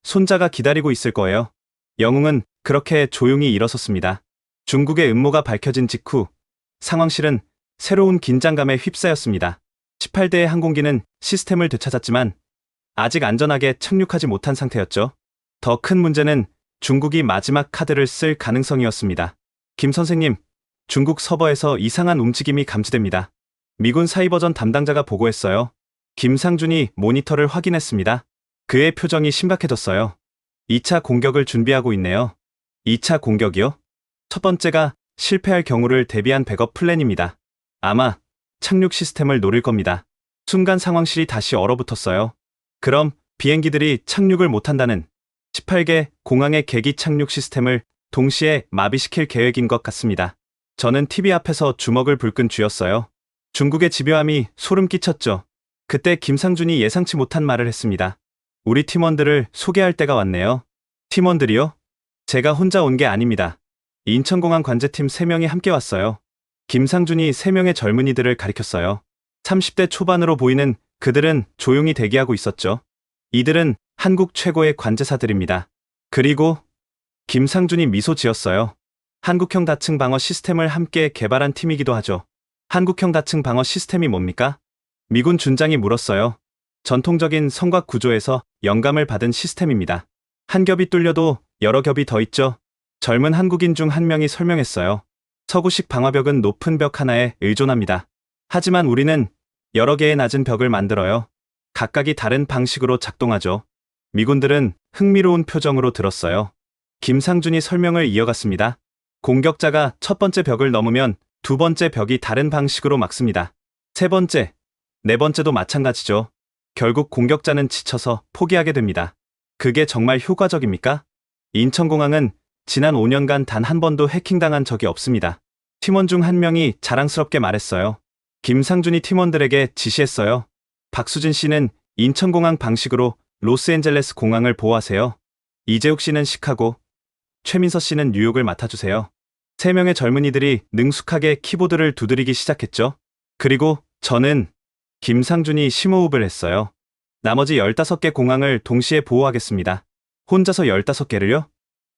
손자가 기다리고 있을 거예요. 영웅은 그렇게 조용히 일어섰습니다. 중국의 음모가 밝혀진 직후 상황실은 새로운 긴장감에 휩싸였습니다. 18대의 항공기는 시스템을 되찾았지만 아직 안전하게 착륙하지 못한 상태였죠. 더 큰 문제는 중국이 마지막 카드를 쓸 가능성이었습니다. 김 선생님, 중국 서버에서 이상한 움직임이 감지됩니다. 미군 사이버전 담당자가 보고했어요. 김상준이 모니터를 확인했습니다. 그의 표정이 심각해졌어요. 2차 공격을 준비하고 있네요. 2차 공격이요? 첫 번째가 실패할 경우를 대비한 백업 플랜입니다. 아마 착륙 시스템을 노릴 겁니다. 순간 상황실이 다시 얼어붙었어요. 그럼 비행기들이 착륙을 못한다는 18개 공항의 계기 착륙 시스템을 동시에 마비시킬 계획인 것 같습니다. 저는 TV 앞에서 주먹을 불끈 쥐었어요. 중국의 집요함이 소름 끼쳤죠. 그때 김상준이 예상치 못한 말을 했습니다. 우리 팀원들을 소개할 때가 왔네요. 팀원들이요? 제가 혼자 온 게 아닙니다. 인천공항 관제팀 3명이 함께 왔어요. 김상준이 3명의 젊은이들을 가리켰어요. 30대 초반으로 보이는 그들은 조용히 대기하고 있었죠. 이들은 한국 최고의 관제사들입니다. 그리고 김상준이 미소 지었어요. 한국형 다층 방어 시스템을 함께 개발한 팀이기도 하죠. 한국형 다층 방어 시스템이 뭡니까? 미군 준장이 물었어요. 전통적인 성곽 구조에서 영감을 받은 시스템입니다. 한 겹이 뚫려도 여러 겹이 더 있죠. 젊은 한국인 중 한 명이 설명했어요. 서구식 방화벽은 높은 벽 하나에 의존합니다. 하지만 우리는 여러 개의 낮은 벽을 만들어요. 각각이 다른 방식으로 작동하죠. 미군들은 흥미로운 표정으로 들었어요. 김상준이 설명을 이어갔습니다. 공격자가 첫 번째 벽을 넘으면 두 번째 벽이 다른 방식으로 막습니다. 세 번째, 네 번째도 마찬가지죠. 결국 공격자는 지쳐서 포기하게 됩니다. 그게 정말 효과적입니까? 인천공항은 지난 5년간 단 한 번도 해킹당한 적이 없습니다. 팀원 중 한 명이 자랑스럽게 말했어요. 김상준이 팀원들에게 지시했어요. 박수진 씨는 인천공항 방식으로 로스앤젤레스 공항을 보호하세요. 이재욱 씨는 시카고, 최민서 씨는 뉴욕을 맡아주세요. 3명의 젊은이들이 능숙하게 키보드를 두드리기 시작했죠. 그리고 저는 김상준이 심호흡을 했어요. 나머지 15개 공항을 동시에 보호하겠습니다. 혼자서 15개를요?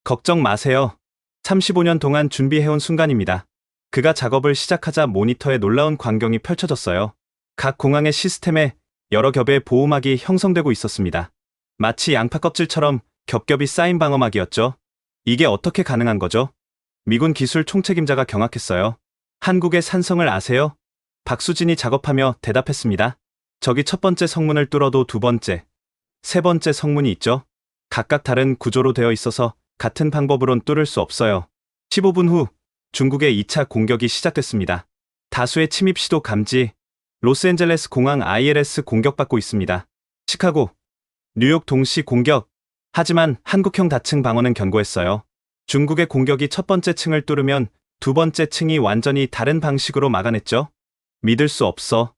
걱정 마세요. 35년 동안 준비해온 순간입니다. 그가 작업을 시작하자 모니터에 놀라운 광경이 펼쳐졌어요. 각 공항의 시스템에 여러 겹의 보호막이 형성되고 있었습니다. 마치 양파 껍질처럼 겹겹이 쌓인 방어막이었죠. 이게 어떻게 가능한 거죠? 미군 기술 총책임자가 경악했어요. 한국의 산성을 아세요? 박수진이 작업하며 대답했습니다. 저기 첫 번째 성문을 뚫어도 두 번째, 세 번째 성문이 있죠. 각각 다른 구조로 되어 있어서 같은 방법으론 뚫을 수 없어요. 15분 후 중국의 2차 공격이 시작됐습니다. 다수의 침입 시도 감지, 로스앤젤레스 공항 ILS 공격받고 있습니다. 시카고, 뉴욕 동시 공격. 하지만 한국형 다층 방어는 견고했어요. 중국의 공격이 첫 번째 층을 뚫으면 두 번째 층이 완전히 다른 방식으로 막아냈죠. 믿을 수 없어.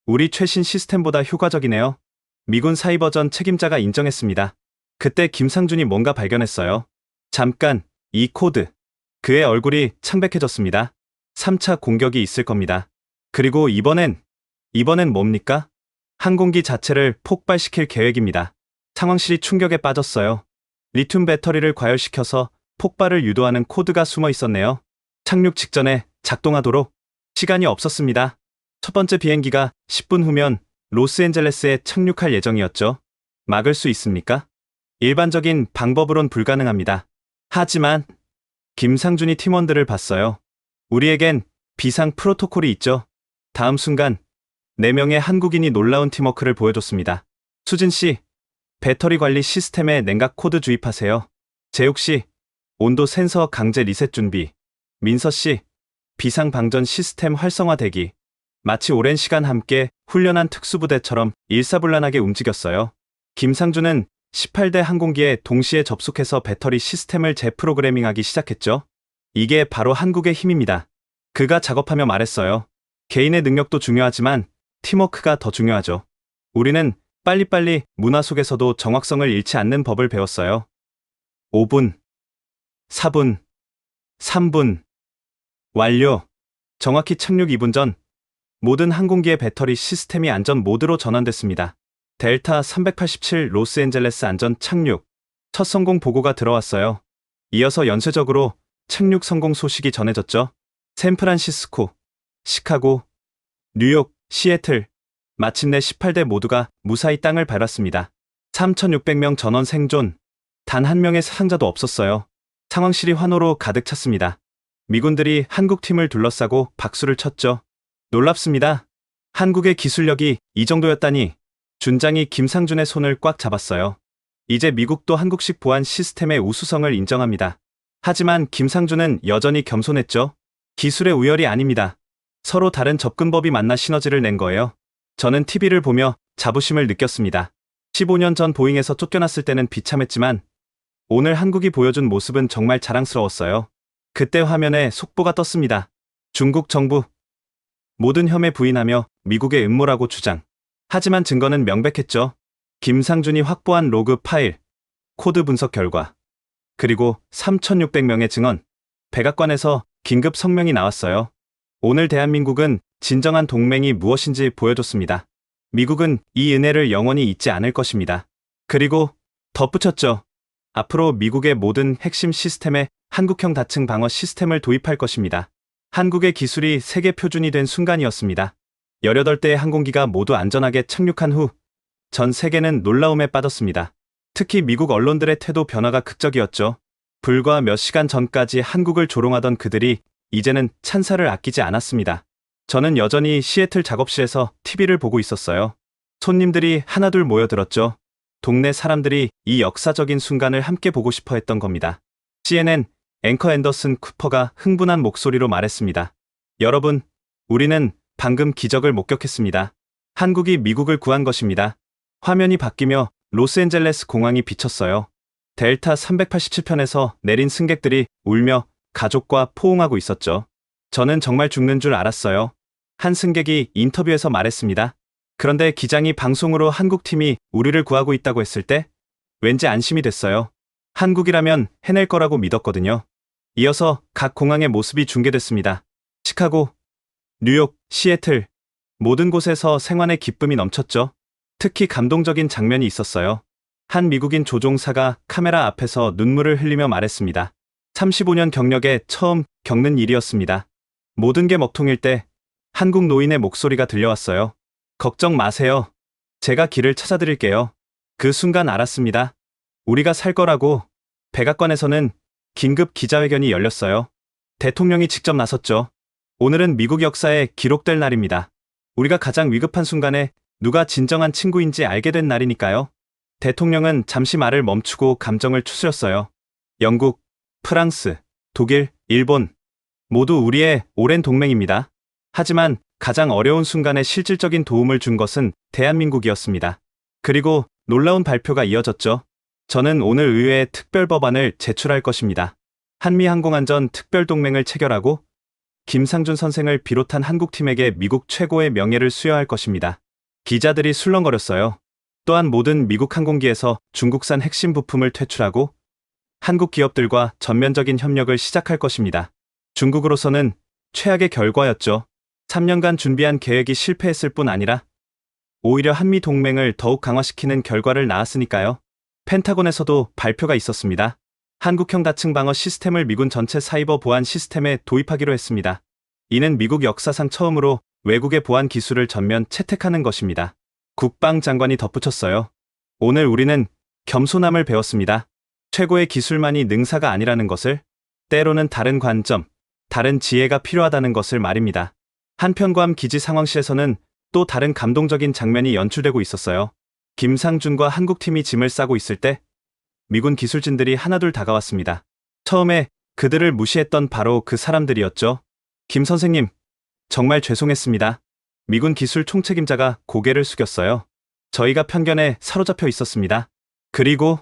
우리 최신 시스템보다 효과적이네요. 미군 사이버전 책임자가 인정했습니다. 그때 김상준이 뭔가 발견했어요. 잠깐, 이 코드. 그의 얼굴이 창백해졌습니다. 3차 공격이 있을 겁니다. 그리고 이번엔 뭡니까? 항공기 자체를 폭발시킬 계획입니다. 상황실이 충격에 빠졌어요. 리튬 배터리를 과열시켜서 폭발을 유도하는 코드가 숨어 있었네요. 착륙 직전에 작동하도록. 시간이 없었습니다. 첫 번째 비행기가 10분 후면 로스앤젤레스에 착륙할 예정이었죠. 막을 수 있습니까? 일반적인 방법으론 불가능합니다. 하지만 김상준이 팀원들을 봤어요. 우리에겐 비상 프로토콜이 있죠. 다음 순간 4명의 한국인이 놀라운 팀워크를 보여줬습니다. 수진 씨, 배터리 관리 시스템에 냉각 코드 주입하세요. 재욱 씨, 온도 센서 강제 리셋 준비. 민서 씨, 비상 방전 시스템 활성화 대기. 마치 오랜 시간 함께 훈련한 특수부대처럼 일사불란하게 움직였어요. 김상준은 18대 항공기에 동시에 접속해서 배터리 시스템을 재프로그래밍하기 시작했죠. 이게 바로 한국의 힘입니다. 그가 작업하며 말했어요. 개인의 능력도 중요하지만 팀워크가 더 중요하죠. 우리는 빨리빨리 문화 속에서도 정확성을 잃지 않는 법을 배웠어요. 5분, 4분, 3분. 완료. 정확히 착륙 2분 전 모든 항공기의 배터리 시스템이 안전 모드로 전환됐습니다. 델타 387 로스앤젤레스 안전 착륙. 첫 성공 보고가 들어왔어요. 이어서 연쇄적으로 착륙 성공 소식이 전해졌죠. 샌프란시스코, 시카고, 뉴욕, 시애틀, 마침내 18대 모두가 무사히 땅을 밟았습니다. 3,600명 전원 생존, 단 한 명의 사상자도 없었어요. 상황실이 환호로 가득 찼습니다. 미군들이 한국팀을 둘러싸고 박수를 쳤죠. 놀랍습니다. 한국의 기술력이 이 정도였다니. 준장이 김상준의 손을 꽉 잡았어요. 이제 미국도 한국식 보안 시스템의 우수성을 인정합니다. 하지만 김상준은 여전히 겸손했죠. 기술의 우열이 아닙니다. 서로 다른 접근법이 만나 시너지를 낸 거예요. 저는 TV를 보며 자부심을 느꼈습니다. 15년 전 보잉에서 쫓겨났을 때는 비참했지만 오늘 한국이 보여준 모습은 정말 자랑스러웠어요. 그때 화면에 속보가 떴습니다. 중국 정부 모든 혐의 부인하며 미국의 음모라고 주장. 하지만 증거는 명백했죠. 김상준이 확보한 로그 파일, 코드 분석 결과, 그리고 3,600명의 증언, 백악관에서 긴급 성명이 나왔어요. 오늘 대한민국은 진정한 동맹이 무엇인지 보여줬습니다. 미국은 이 은혜를 영원히 잊지 않을 것입니다. 그리고 덧붙였죠. 앞으로 미국의 모든 핵심 시스템에 한국형 다층 방어 시스템을 도입할 것입니다. 한국의 기술이 세계 표준이 된 순간이었습니다. 18대의 항공기가 모두 안전하게 착륙한 후 전 세계는 놀라움에 빠졌습니다. 특히 미국 언론들의 태도 변화가 극적이었죠. 불과 몇 시간 전까지 한국을 조롱하던 그들이 이제는 찬사를 아끼지 않았습니다. 저는 여전히 시애틀 작업실에서 TV를 보고 있었어요. 손님들이 하나둘 모여들었죠. 동네 사람들이 이 역사적인 순간을 함께 보고 싶어 했던 겁니다. CNN 앵커 앤더슨 쿠퍼가 흥분한 목소리로 말했습니다. 여러분, 우리는 방금 기적을 목격했습니다. 한국이 미국을 구한 것입니다. 화면이 바뀌며 로스앤젤레스 공항이 비쳤어요. 델타 387편에서 내린 승객들이 울며 가족과 포옹하고 있었죠. 저는 정말 죽는 줄 알았어요. 한 승객이 인터뷰에서 말했습니다. 그런데 기장이 방송으로 한국팀이 우리를 구하고 있다고 했을 때 왠지 안심이 됐어요. 한국이라면 해낼 거라고 믿었거든요. 이어서 각 공항의 모습이 중계됐습니다. 시카고, 뉴욕, 시애틀, 모든 곳에서 생환의 기쁨이 넘쳤죠. 특히 감동적인 장면이 있었어요. 한 미국인 조종사가 카메라 앞에서 눈물을 흘리며 말했습니다. 35년 경력에 처음 겪는 일이었습니다. 모든 게 먹통일 때 한국 노인의 목소리가 들려왔어요. 걱정 마세요. 제가 길을 찾아드릴게요. 그 순간 알았습니다. 우리가 살 거라고. 백악관에서는 긴급 기자회견이 열렸어요. 대통령이 직접 나섰죠. 오늘은 미국 역사에 기록될 날입니다. 우리가 가장 위급한 순간에 누가 진정한 친구인지 알게 된 날이니까요. 대통령은 잠시 말을 멈추고 감정을 추스렸어요. 영국, 프랑스, 독일, 일본 모두 우리의 오랜 동맹입니다. 하지만 가장 어려운 순간에 실질적인 도움을 준 것은 대한민국이었습니다. 그리고 놀라운 발표가 이어졌죠. 저는 오늘 의회에 특별법안을 제출할 것입니다. 한미항공안전 특별동맹을 체결하고 김상준 선생을 비롯한 한국팀에게 미국 최고의 명예를 수여할 것입니다. 기자들이 술렁거렸어요. 또한 모든 미국 항공기에서 중국산 핵심 부품을 퇴출하고 한국 기업들과 전면적인 협력을 시작할 것입니다. 중국으로서는 최악의 결과였죠. 3년간 준비한 계획이 실패했을 뿐 아니라 오히려 한미 동맹을 더욱 강화시키는 결과를 낳았으니까요. 펜타곤에서도 발표가 있었습니다. 한국형 다층 방어 시스템을 미군 전체 사이버 보안 시스템에 도입하기로 했습니다. 이는 미국 역사상 처음으로 외국의 보안 기술을 전면 채택하는 것입니다. 국방장관이 덧붙였어요. 오늘 우리는 겸손함을 배웠습니다. 최고의 기술만이 능사가 아니라는 것을, 때로는 다른 관점, 다른 지혜가 필요하다는 것을 말입니다. 한편 괌 기지 상황실에서는 또 다른 감동적인 장면이 연출되고 있었어요. 김상준과 한국팀이 짐을 싸고 있을 때 미군 기술진들이 하나둘 다가왔습니다. 처음에 그들을 무시했던 바로 그 사람들이었죠. 김 선생님, 정말 죄송했습니다. 미군 기술 총책임자가 고개를 숙였어요. 저희가 편견에 사로잡혀 있었습니다. 그리고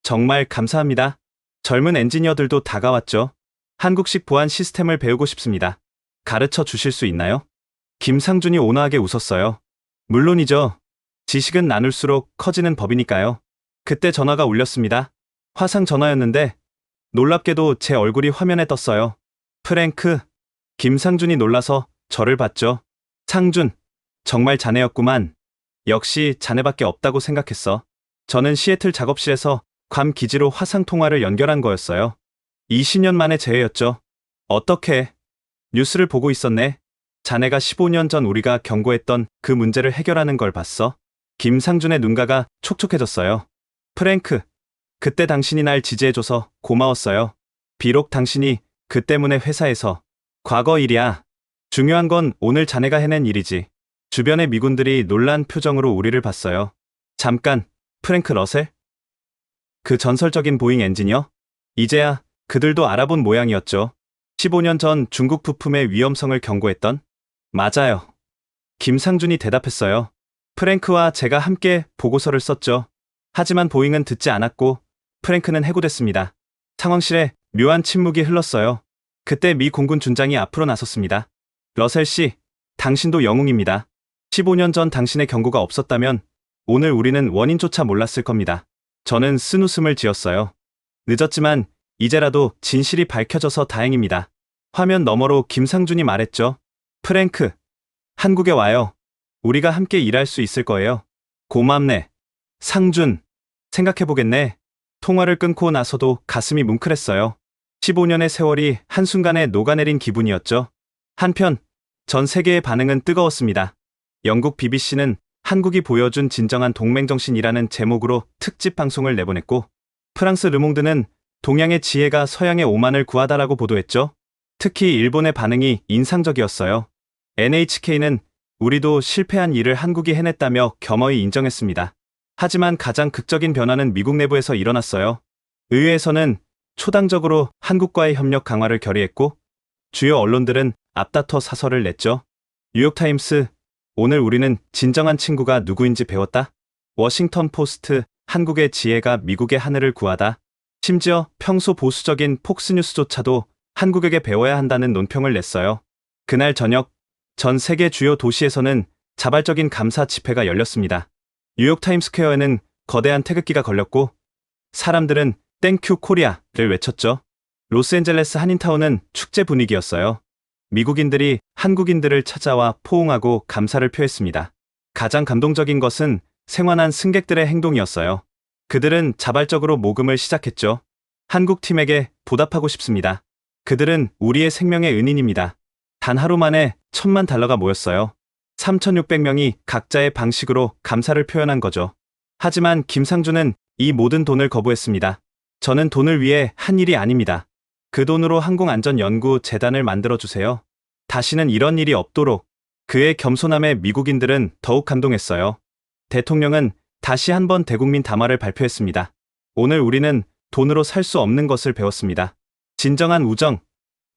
정말 감사합니다. 젊은 엔지니어들도 다가왔죠. 한국식 보안 시스템을 배우고 싶습니다. 가르쳐 주실 수 있나요? 김상준이 온화하게 웃었어요. 물론이죠. 지식은 나눌수록 커지는 법이니까요. 그때 전화가 울렸습니다. 화상 전화였는데 놀랍게도 제 얼굴이 화면에 떴어요. 프랭크. 김상준이 놀라서 저를 봤죠. 상준, 정말 자네였구만. 역시 자네밖에 없다고 생각했어. 저는 시애틀 작업실에서 괌 기지로 화상 통화를 연결한 거였어요. 20년 만의 재해였죠. 어떻게? 뉴스를 보고 있었네. 자네가 15년 전 우리가 경고했던 그 문제를 해결하는 걸 봤어. 김상준의 눈가가 촉촉해졌어요. 프랭크, 그때 당신이 날 지지해줘서 고마웠어요. 비록 당신이 그 때문에 회사에서 과거 일이야. 중요한 건 오늘 자네가 해낸 일이지. 주변의 미군들이 놀란 표정으로 우리를 봤어요. 잠깐, 프랭크 러셀? 그 전설적인 보잉 엔지니어? 이제야 그들도 알아본 모양이었죠. 15년 전 중국 부품의 위험성을 경고했던? 맞아요. 김상준이 대답했어요. 프랭크와 제가 함께 보고서를 썼죠. 하지만 보잉은 듣지 않았고 프랭크는 해고됐습니다. 상황실에 묘한 침묵이 흘렀어요. 그때 미 공군 준장이 앞으로 나섰습니다. 러셀 씨, 당신도 영웅입니다. 15년 전 당신의 경고가 없었다면 오늘 우리는 원인조차 몰랐을 겁니다. 저는 쓴웃음을 지었어요. 늦었지만 이제라도 진실이 밝혀져서 다행입니다. 화면 너머로 김상준이 말했죠. 프랭크, 한국에 와요. 우리가 함께 일할 수 있을 거예요. 고맙네. 상준, 생각해보겠네. 통화를 끊고 나서도 가슴이 뭉클했어요. 15년의 세월이 한순간에 녹아내린 기분이었죠. 한편 전 세계의 반응은 뜨거웠습니다. 영국 BBC는 한국이 보여준 진정한 동맹정신이라는 제목으로 특집 방송을 내보냈고, 프랑스 르몽드는 동양의 지혜가 서양의 오만을 구하다라고 보도했죠. 특히 일본의 반응이 인상적이었어요. NHK는 우리도 실패한 일을 한국이 해냈다며 겸허히 인정했습니다. 하지만 가장 극적인 변화는 미국 내부에서 일어났어요. 의회에서는 초당적으로 한국과의 협력 강화를 결의했고, 주요 언론들은 앞다퉈 사설을 냈죠. 뉴욕타임스, 오늘 우리는 진정한 친구가 누구인지 배웠다. 워싱턴 포스트, 한국의 지혜가 미국의 하늘을 구하다. 심지어 평소 보수적인 폭스뉴스조차도 한국에게 배워야 한다는 논평을 냈어요. 그날 저녁, 전 세계 주요 도시에서는 자발적인 감사 집회가 열렸습니다. 뉴욕 타임스퀘어에는 거대한 태극기가 걸렸고, 사람들은 땡큐 코리아를 외쳤죠. 로스앤젤레스 한인타운은 축제 분위기였어요. 미국인들이 한국인들을 찾아와 포옹하고 감사를 표했습니다. 가장 감동적인 것은 생환한 승객들의 행동이었어요. 그들은 자발적으로 모금을 시작했죠. 한국 팀에게 보답하고 싶습니다. 그들은 우리의 생명의 은인입니다. 단 하루 만에 $10,000가 모였어요. 3,600명이 각자의 방식으로 감사를 표현한 거죠. 하지만 김상준은 이 모든 돈을 거부했습니다. 저는 돈을 위해 한 일이 아닙니다. 그 돈으로 항공안전연구재단을 만들어주세요. 다시는 이런 일이 없도록. 그의 겸손함에 미국인들은 더욱 감동했어요. 대통령은 다시 한번 대국민 담화를 발표했습니다. 오늘 우리는 돈으로 살 수 없는 것을 배웠습니다. 진정한 우정,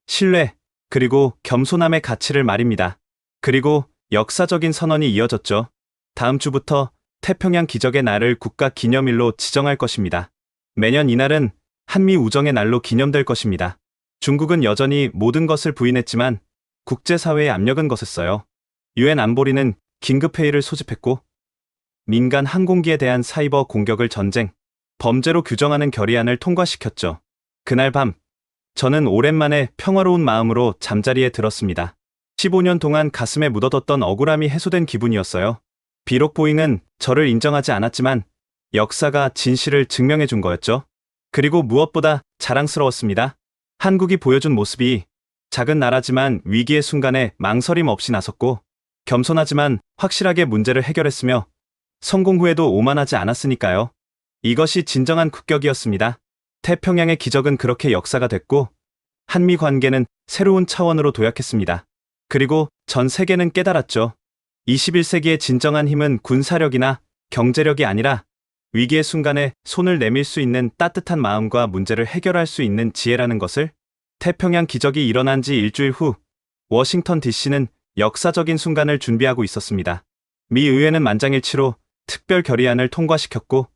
신뢰, 그리고 겸손함의 가치를 말입니다. 그리고 역사적인 선언이 이어졌죠. 다음 주부터 태평양 기적의 날을 국가 기념일로 지정할 것입니다. 매년 이날은 한미 우정의 날로 기념될 것입니다. 중국은 여전히 모든 것을 부인했지만 국제사회의 압력은 거셌어요. 유엔 안보리는 긴급회의를 소집했고, 민간 항공기에 대한 사이버 공격을 전쟁, 범죄로 규정하는 결의안을 통과시켰죠. 그날 밤, 저는 오랜만에 평화로운 마음으로 잠자리에 들었습니다. 15년 동안 가슴에 묻어뒀던 억울함이 해소된 기분이었어요. 비록 보잉은 저를 인정하지 않았지만 역사가 진실을 증명해 준 거였죠. 그리고 무엇보다 자랑스러웠습니다. 한국이 보여준 모습이 작은 나라지만 위기의 순간에 망설임 없이 나섰고, 겸손하지만 확실하게 문제를 해결했으며 성공 후에도 오만하지 않았으니까요. 이것이 진정한 국격이었습니다. 태평양의 기적은 그렇게 역사가 됐고, 한미 관계는 새로운 차원으로 도약했습니다. 그리고 전 세계는 깨달았죠. 21세기의 진정한 힘은 군사력이나 경제력이 아니라 위기의 순간에 손을 내밀 수 있는 따뜻한 마음과 문제를 해결할 수 있는 지혜라는 것을. 태평양 기적이 일어난 지 일주일 후 워싱턴 DC는 역사적인 순간을 준비하고 있었습니다. 미 의회는 만장일치로 특별 결의안을 통과시켰고,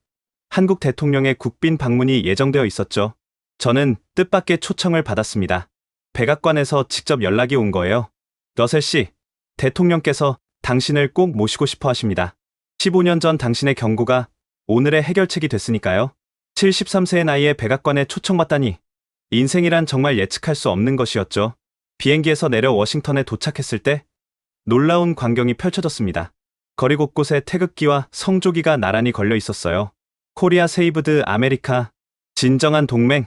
한국 대통령의 국빈 방문이 예정되어 있었죠. 저는 뜻밖의 초청을 받았습니다. 백악관에서 직접 연락이 온 거예요. 러셀 씨, 대통령께서 당신을 꼭 모시고 싶어 하십니다. 15년 전 당신의 경고가 오늘의 해결책이 됐으니까요. 73세의 나이에 백악관에 초청받다니. 인생이란 정말 예측할 수 없는 것이었죠. 비행기에서 내려 워싱턴에 도착했을 때 놀라운 광경이 펼쳐졌습니다. 거리 곳곳에 태극기와 성조기가 나란히 걸려 있었어요. 코리아 세이브드 아메리카, 진정한 동맹,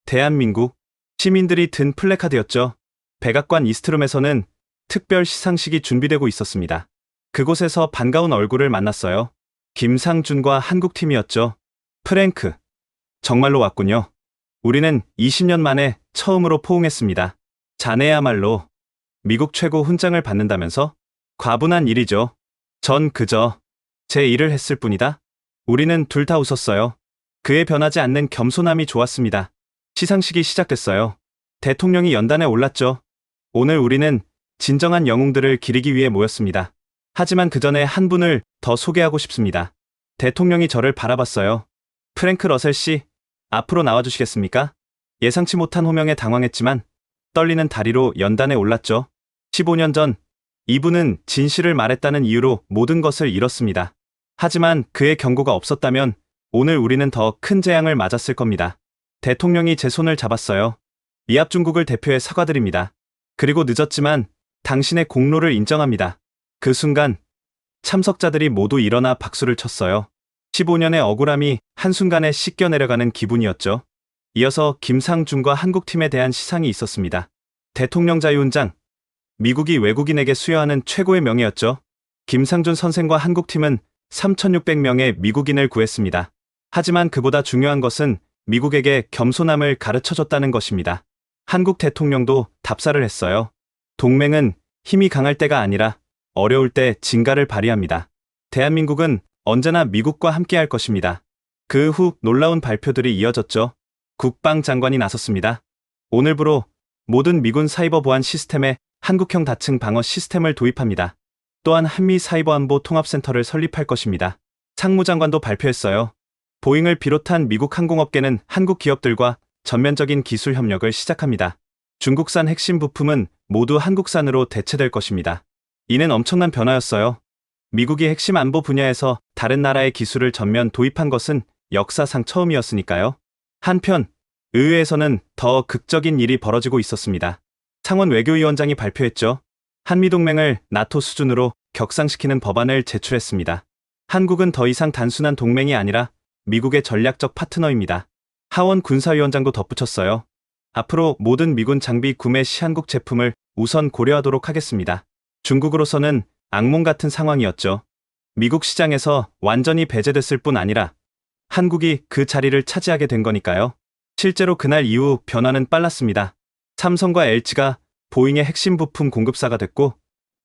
대한민국, 시민들이 든 플래카드였죠. 백악관 이스트룸에서는 특별 시상식이 준비되고 있었습니다. 그곳에서 반가운 얼굴을 만났어요. 김상준과 한국팀이었죠. 프랭크, 정말로 왔군요. 우리는 20년 만에 처음으로 포옹했습니다. 자네야말로 미국 최고 훈장을 받는다면서? 과분한 일이죠. 전 그저 제 일을 했을 뿐이다. 우리는 둘 다 웃었어요. 그의 변하지 않는 겸손함이 좋았습니다. 시상식이 시작됐어요. 대통령이 연단에 올랐죠. 오늘 우리는 진정한 영웅들을 기리기 위해 모였습니다. 하지만 그 전에 한 분을 더 소개하고 싶습니다. 대통령이 저를 바라봤어요. 프랭크 러셀 씨, 앞으로 나와주시겠습니까? 예상치 못한 호명에 당황했지만 떨리는 다리로 연단에 올랐죠. 15년 전 이분은 진실을 말했다는 이유로 모든 것을 잃었습니다. 하지만 그의 경고가 없었다면 오늘 우리는 더 큰 재앙을 맞았을 겁니다. 대통령이 제 손을 잡았어요. 미합 중국을 대표해 사과드립니다. 그리고 늦었지만 당신의 공로를 인정합니다. 그 순간 참석자들이 모두 일어나 박수를 쳤어요. 15년의 억울함이 한순간에 씻겨 내려가는 기분이었죠. 이어서 김상준과 한국팀에 대한 시상이 있었습니다. 대통령 자유훈장, 미국이 외국인에게 수여하는 최고의 명예였죠. 김상준 선생과 한국팀은 3,600명의 미국인을 구했습니다. 하지만 그보다 중요한 것은 미국에게 겸손함을 가르쳐줬다는 것입니다. 한국 대통령도 답사를 했어요. 동맹은 힘이 강할 때가 아니라 어려울 때 진가를 발휘합니다. 대한민국은 언제나 미국과 함께할 것입니다. 그 후 놀라운 발표들이 이어졌죠. 국방장관이 나섰습니다. 오늘부로 모든 미군 사이버 보안 시스템에 한국형 다층 방어 시스템을 도입합니다. 또한 한미 사이버 안보 통합센터를 설립할 것입니다. 상무장관도 발표했어요. 보잉을 비롯한 미국 항공업계는 한국 기업들과 전면적인 기술 협력을 시작합니다. 중국산 핵심 부품은 모두 한국산으로 대체될 것입니다. 이는 엄청난 변화였어요. 미국이 핵심 안보 분야에서 다른 나라의 기술을 전면 도입한 것은 역사상 처음이었으니까요. 한편 의회에서는 더 극적인 일이 벌어지고 있었습니다. 창원 외교위원장이 발표했죠. 한미동맹을 나토 수준으로 격상시키는 법안을 제출했습니다. 한국은 더 이상 단순한 동맹이 아니라 미국의 전략적 파트너입니다. 하원 군사위원장도 덧붙였어요. 앞으로 모든 미군 장비 구매 시 한국 제품을 우선 고려하도록 하겠습니다. 중국으로서는 악몽 같은 상황이었죠. 미국 시장에서 완전히 배제됐을 뿐 아니라 한국이 그 자리를 차지하게 된 거니까요. 실제로 그날 이후 변화는 빨랐습니다. 삼성과 LG가 보잉의 핵심 부품 공급사가 됐고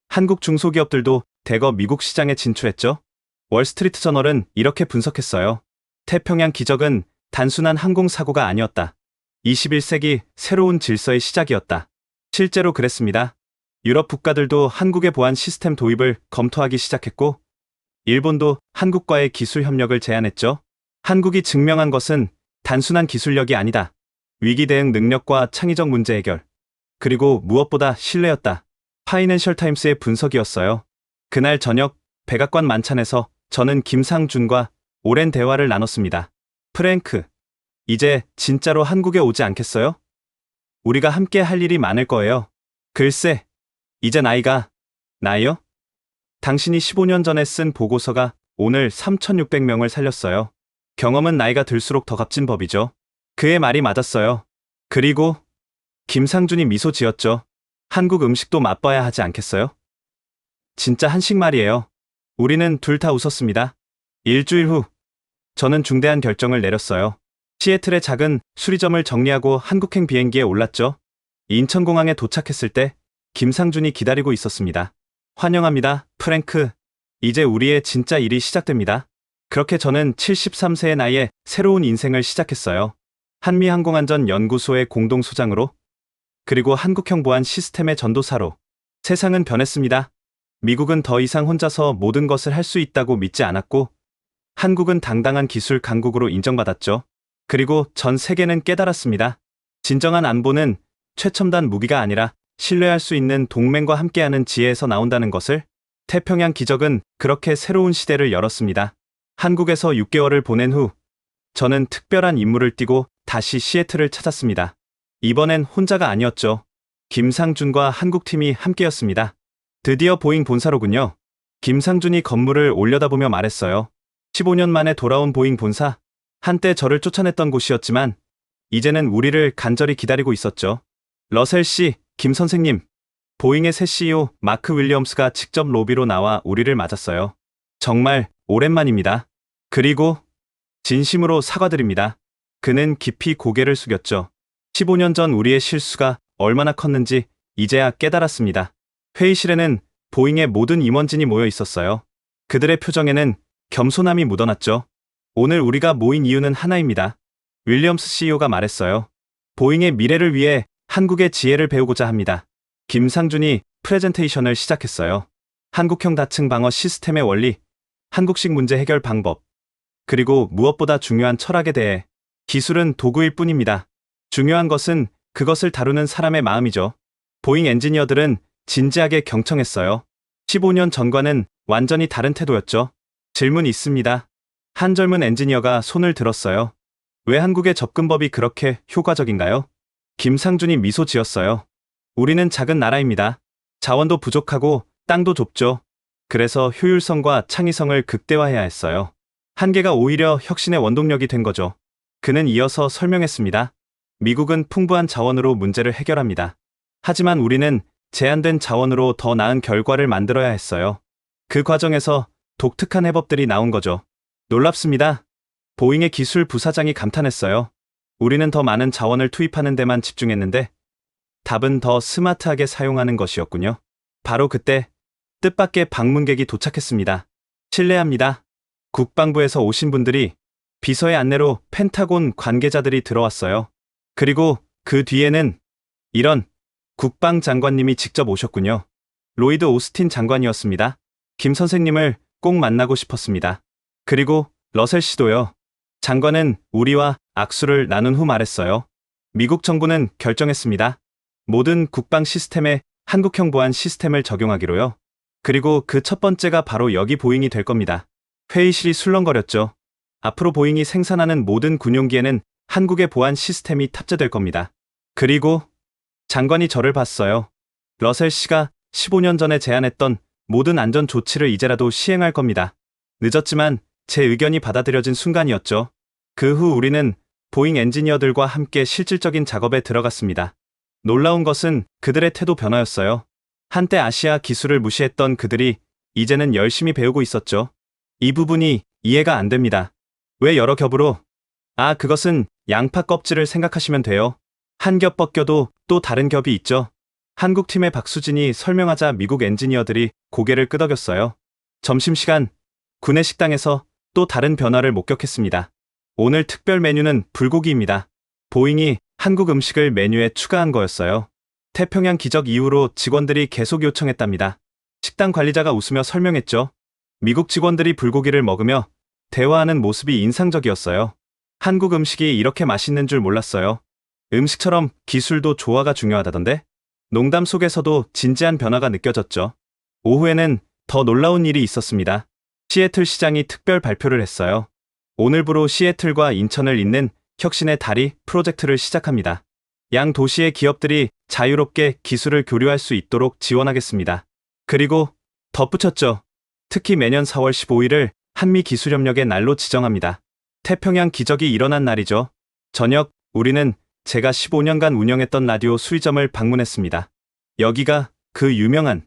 한국 중소기업들도 대거 미국 시장에 진출했죠. 월스트리트 저널은 이렇게 분석했어요. 태평양 기적은 단순한 항공사고가 아니었다. 21세기 새로운 질서의 시작이었다. 실제로 그랬습니다. 유럽 국가들도 한국의 보안 시스템 도입을 검토하기 시작했고 일본도 한국과의 기술 협력을 제안했죠. 한국이 증명한 것은 단순한 기술력이 아니다. 위기 대응 능력과 창의적 문제 해결, 그리고 무엇보다 신뢰였다. 파이낸셜 타임스의 분석이었어요. 그날 저녁 백악관 만찬에서 저는 김상준과 오랜 대화를 나눴습니다. 프랭크, 이제 진짜로 한국에 오지 않겠어요? 우리가 함께 할 일이 많을 거예요. 글쎄, 이제 나이요? 당신이 15년 전에 쓴 보고서가 오늘 3,600명을 살렸어요. 경험은 나이가 들수록 더 값진 법이죠. 그의 말이 맞았어요. 그리고 김상준이 미소 지었죠. 한국 음식도 맛봐야 하지 않겠어요? 진짜 한식 말이에요. 우리는 둘 다 웃었습니다. 일주일 후 저는 중대한 결정을 내렸어요. 시애틀의 작은 수리점을 정리하고 한국행 비행기에 올랐죠. 인천공항에 도착했을 때 김상준이 기다리고 있었습니다. 환영합니다, 프랭크. 이제 우리의 진짜 일이 시작됩니다. 그렇게 저는 73세의 나이에 새로운 인생을 시작했어요. 한미항공안전연구소의 공동소장으로, 그리고 한국형 보안 시스템의 전도사로. 세상은 변했습니다. 미국은 더 이상 혼자서 모든 것을 할 수 있다고 믿지 않았고, 한국은 당당한 기술 강국으로 인정받았죠. 그리고 전 세계는 깨달았습니다. 진정한 안보는 최첨단 무기가 아니라 신뢰할 수 있는 동맹과 함께하는 지혜에서 나온다는 것을. 태평양 기적은 그렇게 새로운 시대를 열었습니다. 한국에서 6개월을 보낸 후 저는 특별한 임무를 띠고 다시 시애틀을 찾았습니다. 이번엔 혼자가 아니었죠. 김상준과 한국팀이 함께였습니다. 드디어 보잉 본사로군요. 김상준이 건물을 올려다보며 말했어요. 15년 만에 돌아온 보잉 본사. 한때 저를 쫓아냈던 곳이었지만 이제는 우리를 간절히 기다리고 있었죠. 러셀 씨, 김 선생님. 보잉의 새 CEO 마크 윌리엄스가 직접 로비로 나와 우리를 맞았어요. 정말 오랜만입니다. 그리고 진심으로 사과드립니다. 그는 깊이 고개를 숙였죠. 15년 전 우리의 실수가 얼마나 컸는지 이제야 깨달았습니다. 회의실에는 보잉의 모든 임원진이 모여 있었어요. 그들의 표정에는 겸손함이 묻어났죠. 오늘 우리가 모인 이유는 하나입니다. 윌리엄스 CEO가 말했어요. 보잉의 미래를 위해 한국의 지혜를 배우고자 합니다. 김상준이 프레젠테이션을 시작했어요. 한국형 다층 방어 시스템의 원리, 한국식 문제 해결 방법, 그리고 무엇보다 중요한 철학에 대해. 기술은 도구일 뿐입니다. 중요한 것은 그것을 다루는 사람의 마음이죠. 보잉 엔지니어들은 진지하게 경청했어요. 15년 전과는 완전히 다른 태도였죠. 질문 있습니다. 한 젊은 엔지니어가 손을 들었어요. 왜 한국의 접근법이 그렇게 효과적인가요? 김상준이 미소 지었어요. 우리는 작은 나라입니다. 자원도 부족하고 땅도 좁죠. 그래서 효율성과 창의성을 극대화해야 했어요. 한계가 오히려 혁신의 원동력이 된 거죠. 그는 이어서 설명했습니다. 미국은 풍부한 자원으로 문제를 해결합니다. 하지만 우리는 제한된 자원으로 더 나은 결과를 만들어야 했어요. 그 과정에서 독특한 해법들이 나온 거죠. 놀랍습니다. 보잉의 기술 부사장이 감탄했어요. 우리는 더 많은 자원을 투입하는 데만 집중했는데 답은 더 스마트하게 사용하는 것이었군요. 바로 그때 뜻밖의 방문객이 도착했습니다. 실례합니다. 국방부에서 오신 분들이 비서의 안내로 펜타곤 관계자들이 들어왔어요. 그리고 그 뒤에는 이런 국방장관님이 직접 오셨군요. 로이드 오스틴 장관이었습니다. 김 선생님을 꼭 만나고 싶었습니다. 그리고 러셀 씨도요. 장관은 우리와 악수를 나눈 후 말했어요. 미국 정부는 결정했습니다. 모든 국방 시스템에 한국형 보안 시스템을 적용하기로요. 그리고 그 첫 번째가 바로 여기 보잉이 될 겁니다. 회의실이 술렁거렸죠. 앞으로 보잉이 생산하는 모든 군용기에는 한국의 보안 시스템이 탑재될 겁니다. 그리고 장관이 저를 봤어요. 러셀 씨가 15년 전에 제안했던 모든 안전 조치를 이제라도 시행할 겁니다. 늦었지만 제 의견이 받아들여진 순간이었죠. 그 후 우리는 보잉 엔지니어들과 함께 실질적인 작업에 들어갔습니다. 놀라운 것은 그들의 태도 변화였어요. 한때 아시아 기술을 무시했던 그들이 이제는 열심히 배우고 있었죠. 이 부분이 이해가 안 됩니다. 왜 여러 겹으로? 그것은 양파 껍질을 생각하시면 돼요. 한 겹 벗겨도 또 다른 겹이 있죠. 한국팀의 박수진이 설명하자 미국 엔지니어들이 고개를 끄덕였어요. 점심시간, 구내식당에서 또 다른 변화를 목격했습니다. 오늘 특별 메뉴는 불고기입니다. 보잉이 한국 음식을 메뉴에 추가한 거였어요. 태평양 기적 이후로 직원들이 계속 요청했답니다. 식당 관리자가 웃으며 설명했죠. 미국 직원들이 불고기를 먹으며 대화하는 모습이 인상적이었어요. 한국 음식이 이렇게 맛있는 줄 몰랐어요. 음식처럼 기술도 조화가 중요하다던데? 농담 속에서도 진지한 변화가 느껴졌죠. 오후에는 더 놀라운 일이 있었습니다. 시애틀 시장이 특별 발표를 했어요. 오늘부로 시애틀과 인천을 잇는 혁신의 다리 프로젝트를 시작합니다. 양 도시의 기업들이 자유롭게 기술을 교류할 수 있도록 지원하겠습니다. 그리고 덧붙였죠. 특히 매년 4월 15일을 한미기술협력의 날로 지정합니다. 태평양 기적이 일어난 날이죠. 저녁, 우리는 제가 15년간 운영했던 라디오 수리점을 방문했습니다. 여기가 그 유명한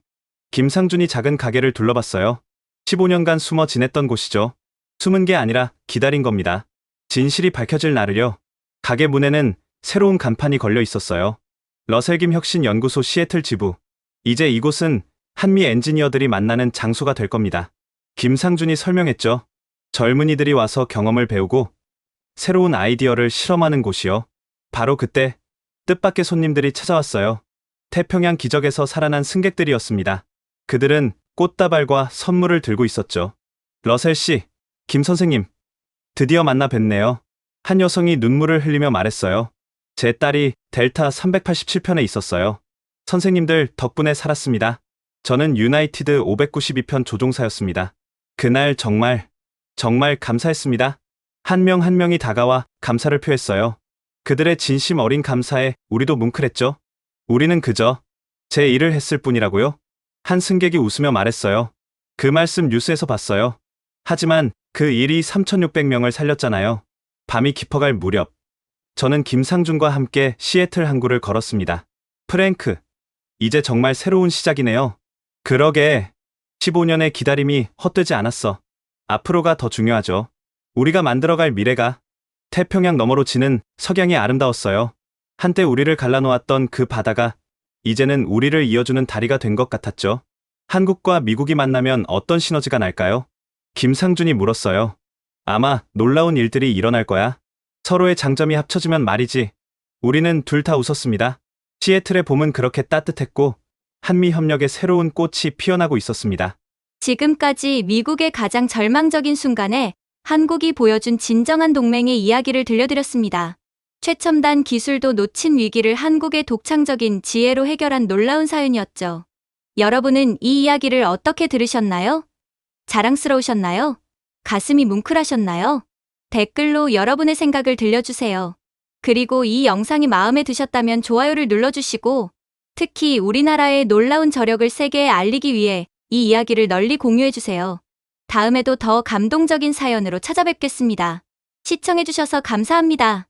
김상준이 작은 가게를 둘러봤어요. 15년간 숨어 지냈던 곳이죠. 숨은 게 아니라 기다린 겁니다. 진실이 밝혀질 날을요. 가게 문에는 새로운 간판이 걸려 있었어요. 러셀김 혁신연구소 시애틀 지부. 이제 이곳은 한미 엔지니어들이 만나는 장소가 될 겁니다. 김상준이 설명했죠. 젊은이들이 와서 경험을 배우고 새로운 아이디어를 실험하는 곳이요. 바로 그때 뜻밖의 손님들이 찾아왔어요. 태평양 기적에서 살아난 승객들이었습니다. 그들은 꽃다발과 선물을 들고 있었죠. 러셀 씨, 김 선생님, 드디어 만나 뵙네요. 한 여성이 눈물을 흘리며 말했어요. 제 딸이 델타 387편에 있었어요. 선생님들 덕분에 살았습니다. 저는 유나이티드 592편 조종사였습니다. 그날 정말 감사했습니다. 한 명 한 명이 다가와 감사를 표했어요. 그들의 진심 어린 감사에 우리도 뭉클했죠. 우리는 그저 제 일을 했을 뿐이라고요? 한 승객이 웃으며 말했어요. 그 말씀 뉴스에서 봤어요. 하지만 그 일이 3,600명을 살렸잖아요. 밤이 깊어갈 무렵, 저는 김상준과 함께 시애틀 항구를 걸었습니다. 프랭크, 이제 정말 새로운 시작이네요. 그러게, 15년의 기다림이 헛되지 않았어. 앞으로가 더 중요하죠. 우리가 만들어갈 미래가 태평양 너머로 지는 석양이 아름다웠어요. 한때 우리를 갈라놓았던 그 바다가 이제는 우리를 이어주는 다리가 된 것 같았죠. 한국과 미국이 만나면 어떤 시너지가 날까요? 김상준이 물었어요. 아마 놀라운 일들이 일어날 거야. 서로의 장점이 합쳐지면 말이지. 우리는 둘 다 웃었습니다. 시애틀의 봄은 그렇게 따뜻했고 한미 협력의 새로운 꽃이 피어나고 있었습니다. 지금까지 미국의 가장 절망적인 순간에 한국이 보여준 진정한 동맹의 이야기를 들려드렸습니다. 최첨단 기술도 놓친 위기를 한국의 독창적인 지혜로 해결한 놀라운 사연이었죠. 여러분은 이 이야기를 어떻게 들으셨나요? 자랑스러우셨나요? 가슴이 뭉클하셨나요? 댓글로 여러분의 생각을 들려주세요. 그리고 이 영상이 마음에 드셨다면 좋아요를 눌러주시고 특히 우리나라의 놀라운 저력을 세계에 알리기 위해 이 이야기를 널리 공유해주세요. 다음에도 더 감동적인 사연으로 찾아뵙겠습니다. 시청해주셔서 감사합니다.